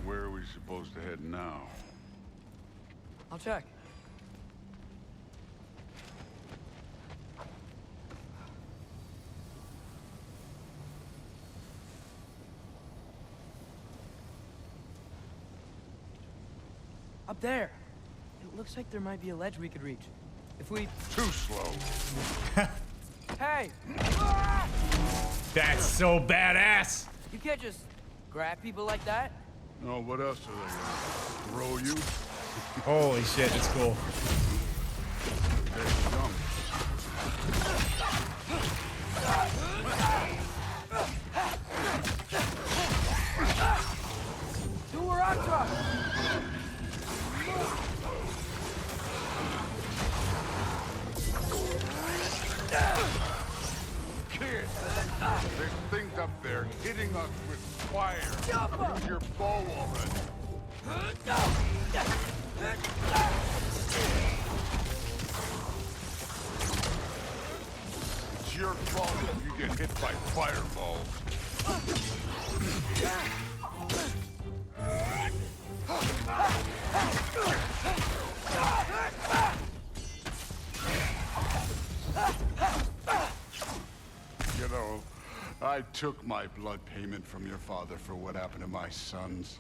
Where are we supposed to head now? I'll check. Up there. It looks like there might be a ledge we could reach. If we... Too slow. Hey! That's so badass. You can't just grab people like that. No, what else are they gonna throw you? Holy shit, that's cool. There you come. Do a rock drop! Kid, there's things up there hitting us with fire. Use your bow already. It's your fault if you get hit by fireballs. You know, I took my blood payment from your father for what happened to my sons,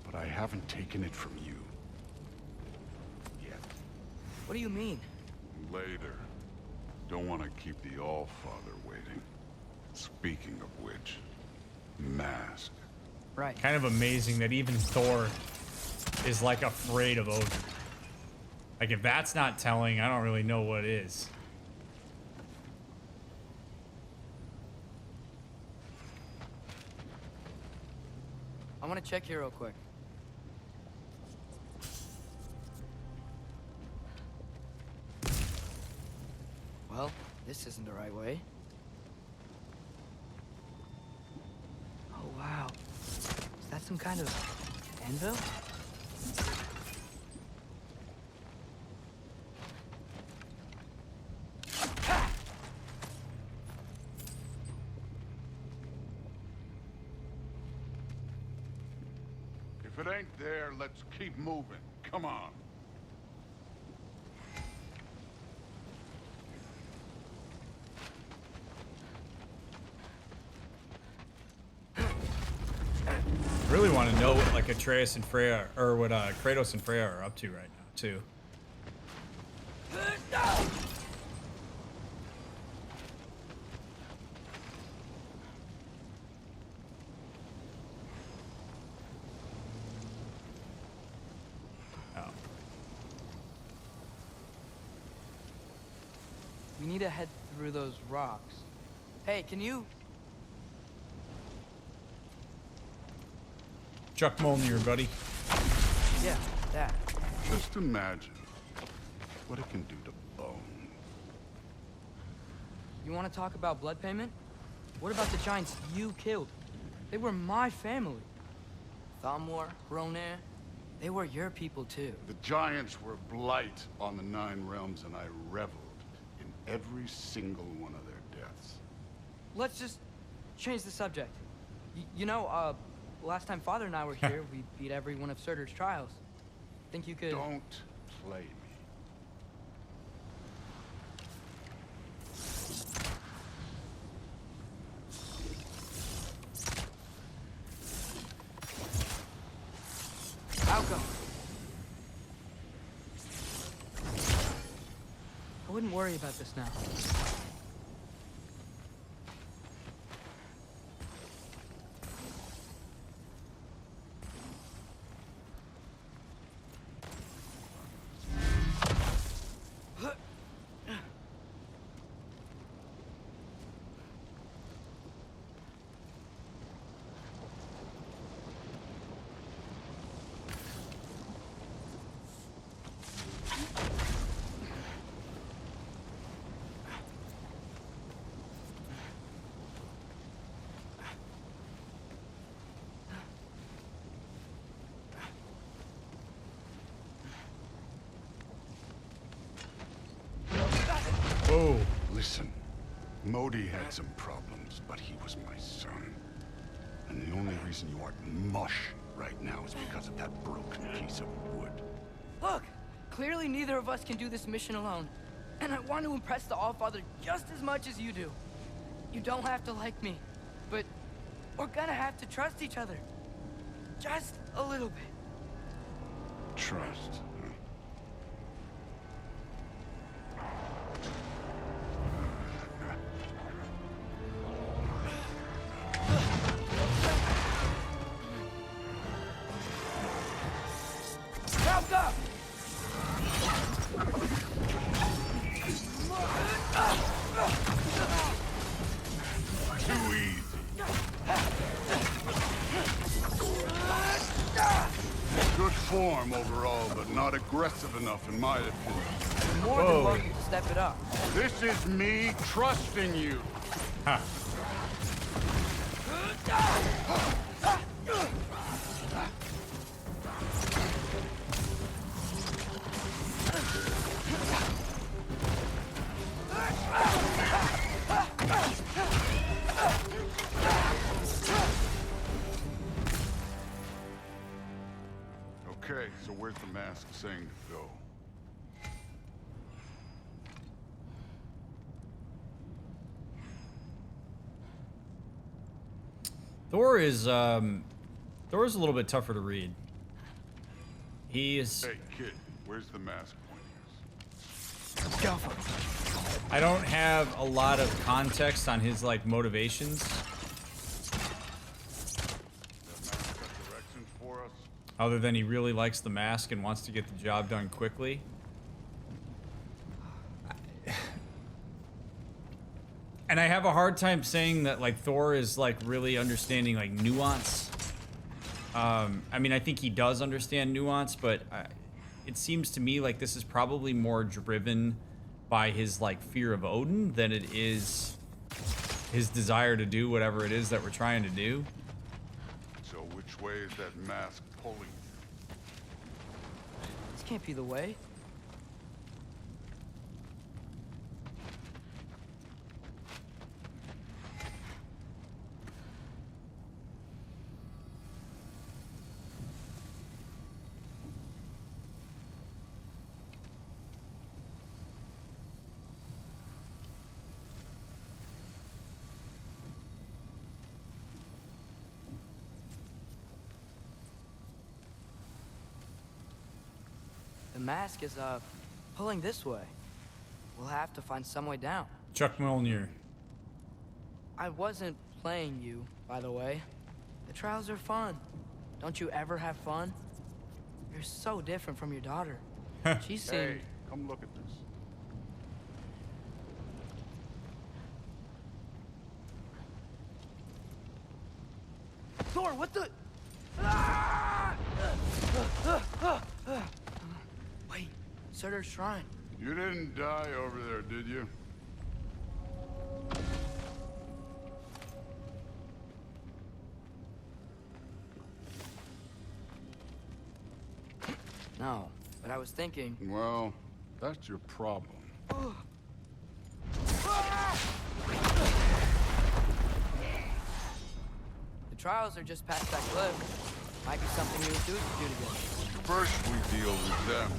but I haven't taken it from you. Yet. What do you mean? Later. Don't want to keep the Allfather waiting. Speaking of which, mask. Right. Kind of amazing that even Thor is like afraid of Odin. Like, if that's not telling, I don't really know what is. I want to check here real quick. Well, This isn't the right way. Oh, wow. Is that some kind of anvil? If it ain't there, let's keep moving. Come on. Really want to know what like Atreus and Freya, or what Kratos and Freya are up to right now too. Oh. We need to head through those rocks. Hey, can you... Chuck Mjolnir, buddy. Yeah, that. Just imagine what it can do to bone. You want to talk about blood payment? What about the giants you killed? They were my family. Thamor, Hrungnir, they were your people too. The giants were blight on the 9 realms, and I reveled in every single one of their deaths. Let's just change the subject. You know, last time Father and I were here, we beat every one of Surtur's trials. Think you could... Don't play me. I'll go. I wouldn't worry about this now. Oh. Listen, Modi had some problems, but he was my son. And the only reason you aren't mush right now is because of that broken piece of wood. Look! Clearly neither of us can do this mission alone. And I want to impress the Allfather just as much as you do. You don't have to like me, but we're gonna have to trust each other. Just a little bit. Trust. Overall, but not aggressive enough in my opinion. More than welcome to step it up. This is me trusting you. Huh. Okay, so where's the mask saying to go? Thor's a little bit tougher to read. He is... Hey, kid, where's the mask pointing? Go for it. I don't have a lot of context on his, like, motivations. Other than he really likes the mask and wants to get the job done quickly. And I have a hard time saying that, like, Thor is, like, really understanding, like, nuance. I mean, I think he does understand nuance, but it seems to me like this is probably more driven by his like fear of Odin than it is his desire to do whatever it is that we're trying to do. So which way is that mask pulling you? This can't be the way. The mask is, pulling this way. We'll have to find some way down. Chuck Mjolnir. I wasn't playing you, by the way. The trials are fun. Don't you ever have fun? You're so different from your daughter. She seemed... Hey, come look at this. Thor, what the... Ah! Wait, Surtur's shrine. You didn't die over there, did you? No, but I was thinking... Well, that's your problem. The trials are just past that cliff. Might be something you and Zeus could do together. First we deal with them.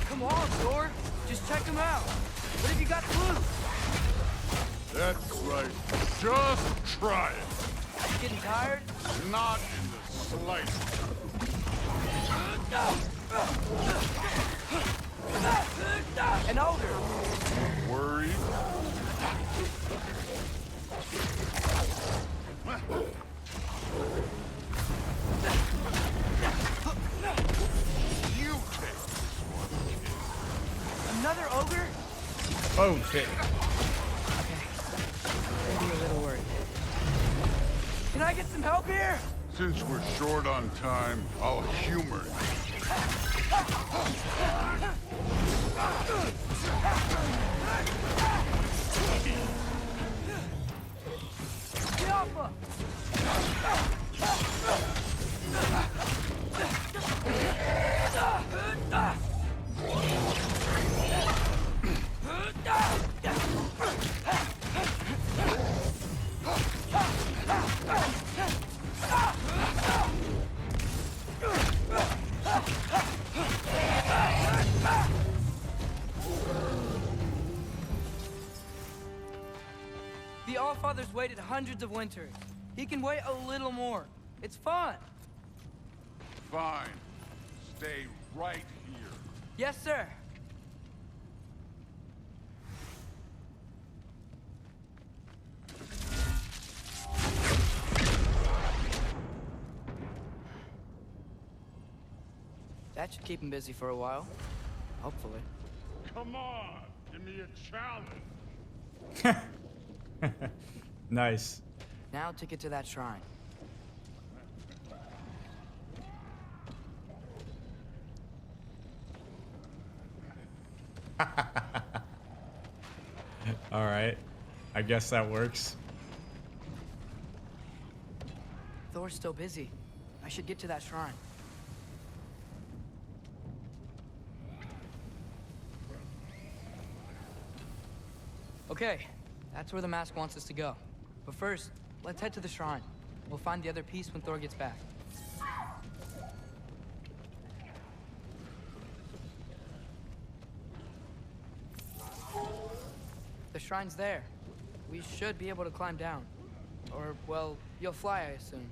Come on, Thor. Just check them out. What have you got to lose? That's right. Just try it. Getting tired? Not in the slightest. An ogre. Worried? You take this one, kid. Another ogre? Oh, shit. Okay. Maybe a little worried. Can I get some help here? Since we're short on time, I'll humor you. Get off us! The Allfather's waited hundreds of winters. He can wait a little more. It's fun. Fine. Stay right here. Yes, sir. That should keep him busy for a while. Hopefully. Come on, give me a challenge. Nice. Now to get to that shrine. All right. I guess that works. Thor's still busy. I should get to that shrine. Okay, that's where the mask wants us to go. But first, let's head to the shrine. We'll find the other piece when Thor gets back. The shrine's there. We should be able to climb down. Or, well, you'll fly, I assume.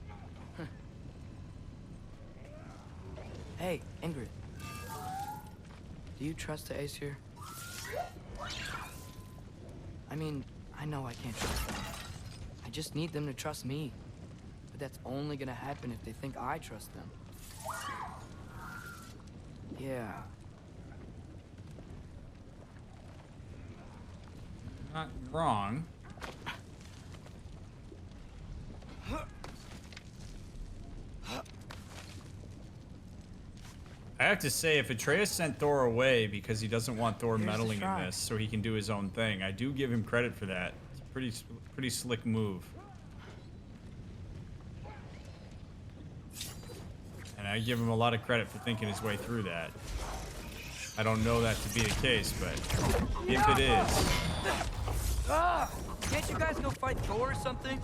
Hey, Ingrid. Do you trust the Aesir? I mean, I know I can't trust them. I just need them to trust me. But that's only gonna happen if they think I trust them. Yeah. Not wrong. I have to say, if Atreus sent Thor away because he doesn't want Thor Here's the meddling in shrine. this so he can do his own thing, I do give him credit for that. It's a pretty slick move. And I give him a lot of credit for thinking his way through that. I don't know that to be the case, but if it is... Ah! Can't you guys go fight Thor or something?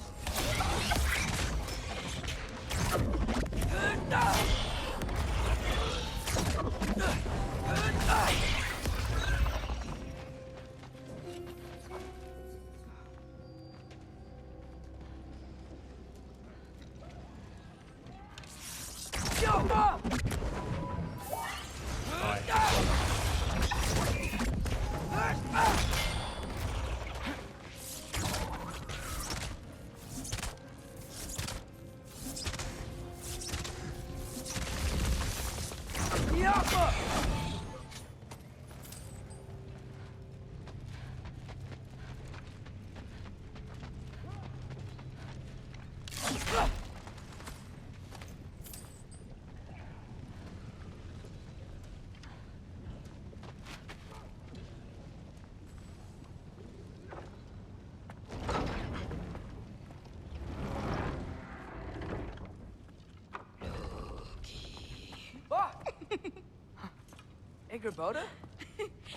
Hey, Gerboda?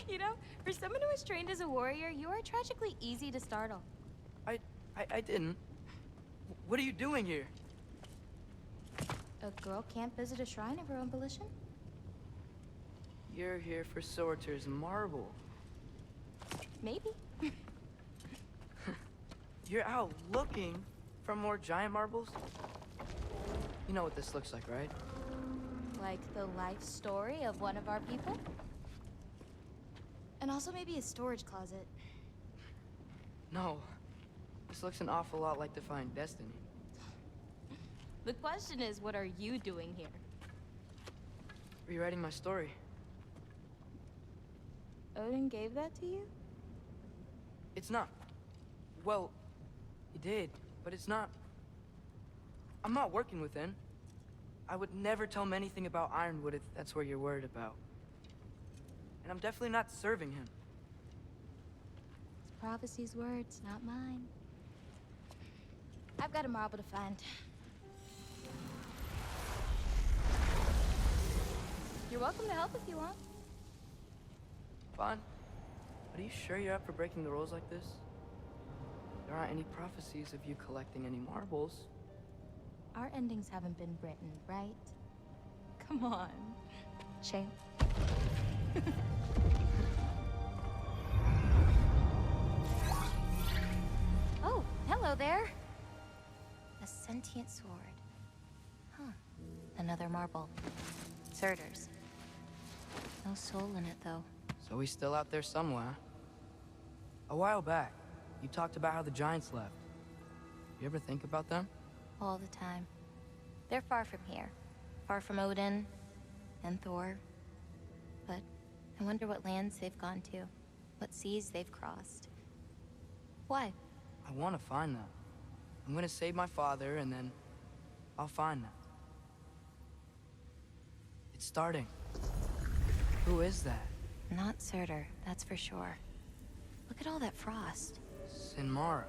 You know, for someone who was trained as a warrior, you are tragically easy to startle. I didn't. What are you doing here? A girl can't visit a shrine of her own volition? You're here for Sorter's marble. Maybe. You're out looking for more giant marbles? You know what this looks like, right? Like the life story of one of our people? And also maybe a storage closet. No. This looks an awful lot like Defying Destiny. The question is, what are you doing here? Rewriting my story. Odin gave that to you? It's not. Well, he did, but it's not. I'm not working with him. I would never tell him anything about Ironwood if that's what you're worried about. And I'm definitely not serving him. It's prophecy's words, not mine. I've got a marble to find. You're welcome to help if you want. Fine. But are you sure you're up for breaking the rules like this? There aren't any prophecies of you collecting any marbles. Our endings haven't been written, right? Come on. Shame. Oh, hello there. A sentient sword. Huh. Another marble. Surtur's. No soul in it, though. So he's still out there somewhere. A while back, you talked about how the giants left. You ever think about them? All the time. They're far from here. Far from Odin and Thor. But I wonder what lands they've gone to. What seas they've crossed. Why? I want to find them. I'm gonna save my father, and then I'll find them. It's starting. Who is that? Not Surtur, that's for sure. Look at all that frost. Sinmara.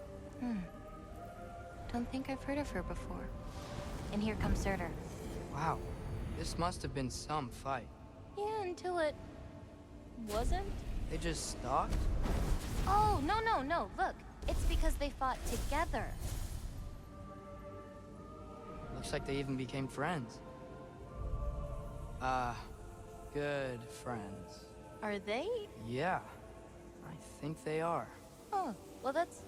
Don't think I've heard of her before. And here comes Surtur. Wow. This must have been some fight. Yeah, until it... wasn't? They just stalked? Oh, no. Look, it's because they fought together. Looks like they even became friends. Good friends. Are they? Yeah, I think they are. Oh, well that's...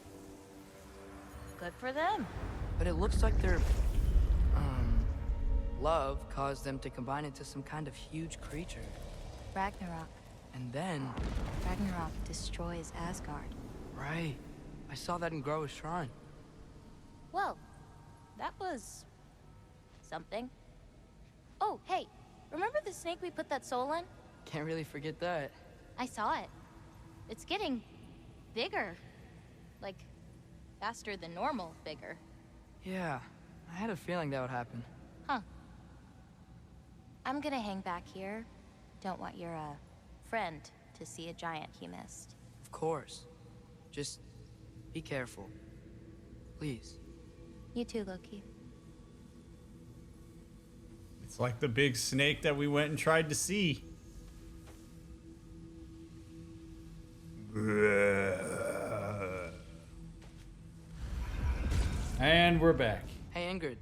good for them. But it looks like their, love caused them to combine into some kind of huge creature. Ragnarok. And then... Ragnarok destroys Asgard. Right. I saw that in Groa's shrine. Well, that was... something. Oh, hey, remember the snake we put that soul in? Can't really forget that. I saw it. It's getting... bigger. Like, faster than normal bigger. Yeah, I had a feeling that would happen. Huh. I'm gonna hang back here, Don't want your, friend to see a giant he missed. Of course. Just be careful. Please. You too, Loki. It's like the big snake that we went and tried to see. And we're back. Hey, Ingrid.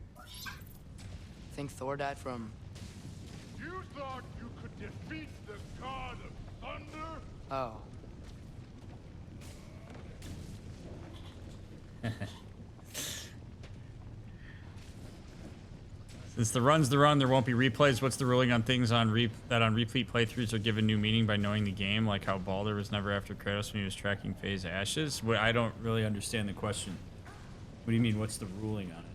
Think Thor died from... You thought you could defeat the god of thunder? Oh. Since the run's the run, there won't be replays. What's the ruling on things on that on replete playthroughs are given new meaning by knowing the game, like how Baldur was never after Kratos when he was tracking Faye's ashes? Well, I don't really understand the question. What do you mean, what's the ruling on it?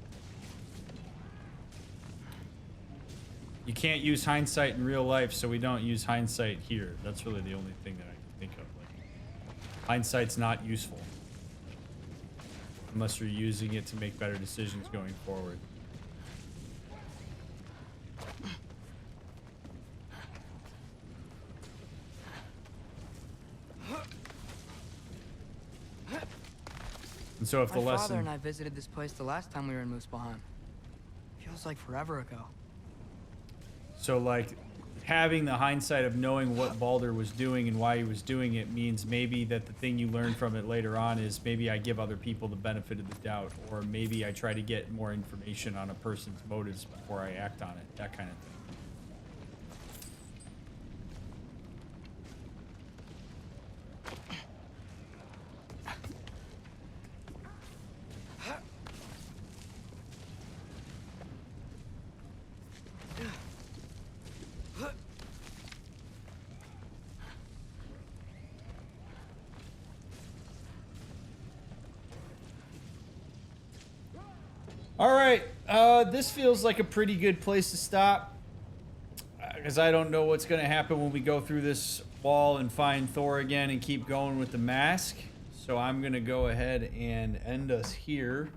You can't use hindsight in real life, so we don't use hindsight here. That's really the only thing that I can think of. Like, hindsight's not useful. Unless you're using it to make better decisions going forward. And so if the My lesson... father and I visited this place the last time we were in Muspelheim. Feels like forever ago. So, like, having the hindsight of knowing what Baldur was doing and why he was doing it means maybe that the thing you learn from it later on is maybe I give other people the benefit of the doubt, or maybe I try to get more information on a person's motives before I act on it, that kind of thing. All right, this feels like a pretty good place to stop, because I don't know what's going to happen when we go through this wall and find Thor again and keep going with the mask. So I'm going to go ahead and end us here.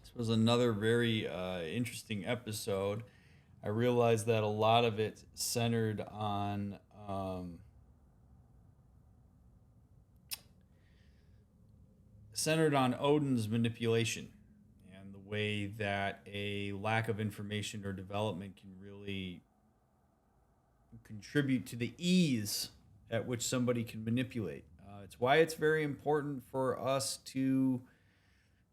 This was another very interesting episode. I realized that a lot of it centered on Odin's manipulation. Way that a lack of information or development can really contribute to the ease at which somebody can manipulate. It's why it's very important for us to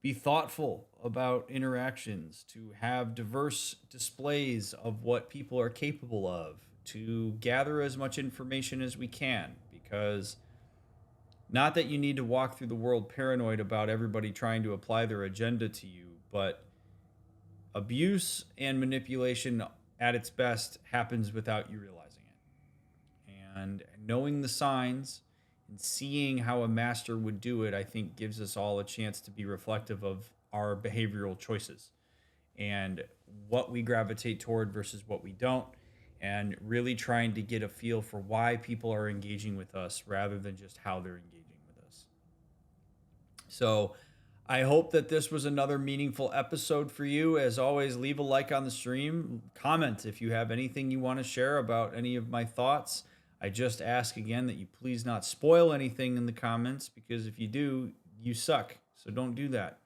be thoughtful about interactions, to have diverse displays of what people are capable of, to gather as much information as we can, because not that you need to walk through the world paranoid about everybody trying to apply their agenda to you, but abuse and manipulation at its best happens without you realizing it. And knowing the signs and seeing how a master would do it, I think gives us all a chance to be reflective of our behavioral choices and what we gravitate toward versus what we don't, and really trying to get a feel for why people are engaging with us rather than just how they're engaging with us. So I hope that this was another meaningful episode for you. As always, leave a like on the stream. Comment if you have anything you want to share about any of my thoughts. I just ask again that you please not spoil anything in the comments, because if you do, you suck. So don't do that.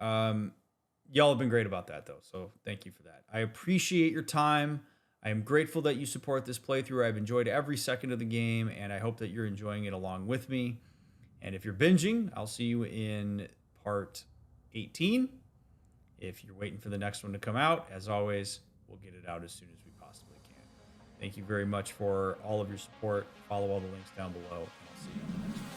Y'all have been great about that, though, so thank you for that. I appreciate your time. I am grateful that you support this playthrough. I've enjoyed every second of the game, and I hope that you're enjoying it along with me. And if you're binging, I'll see you in part 18. If you're waiting for the next one to come out, as always, we'll get it out as soon as we possibly can. Thank you very much for all of your support. Follow all the links down below, and I'll see you on the next one.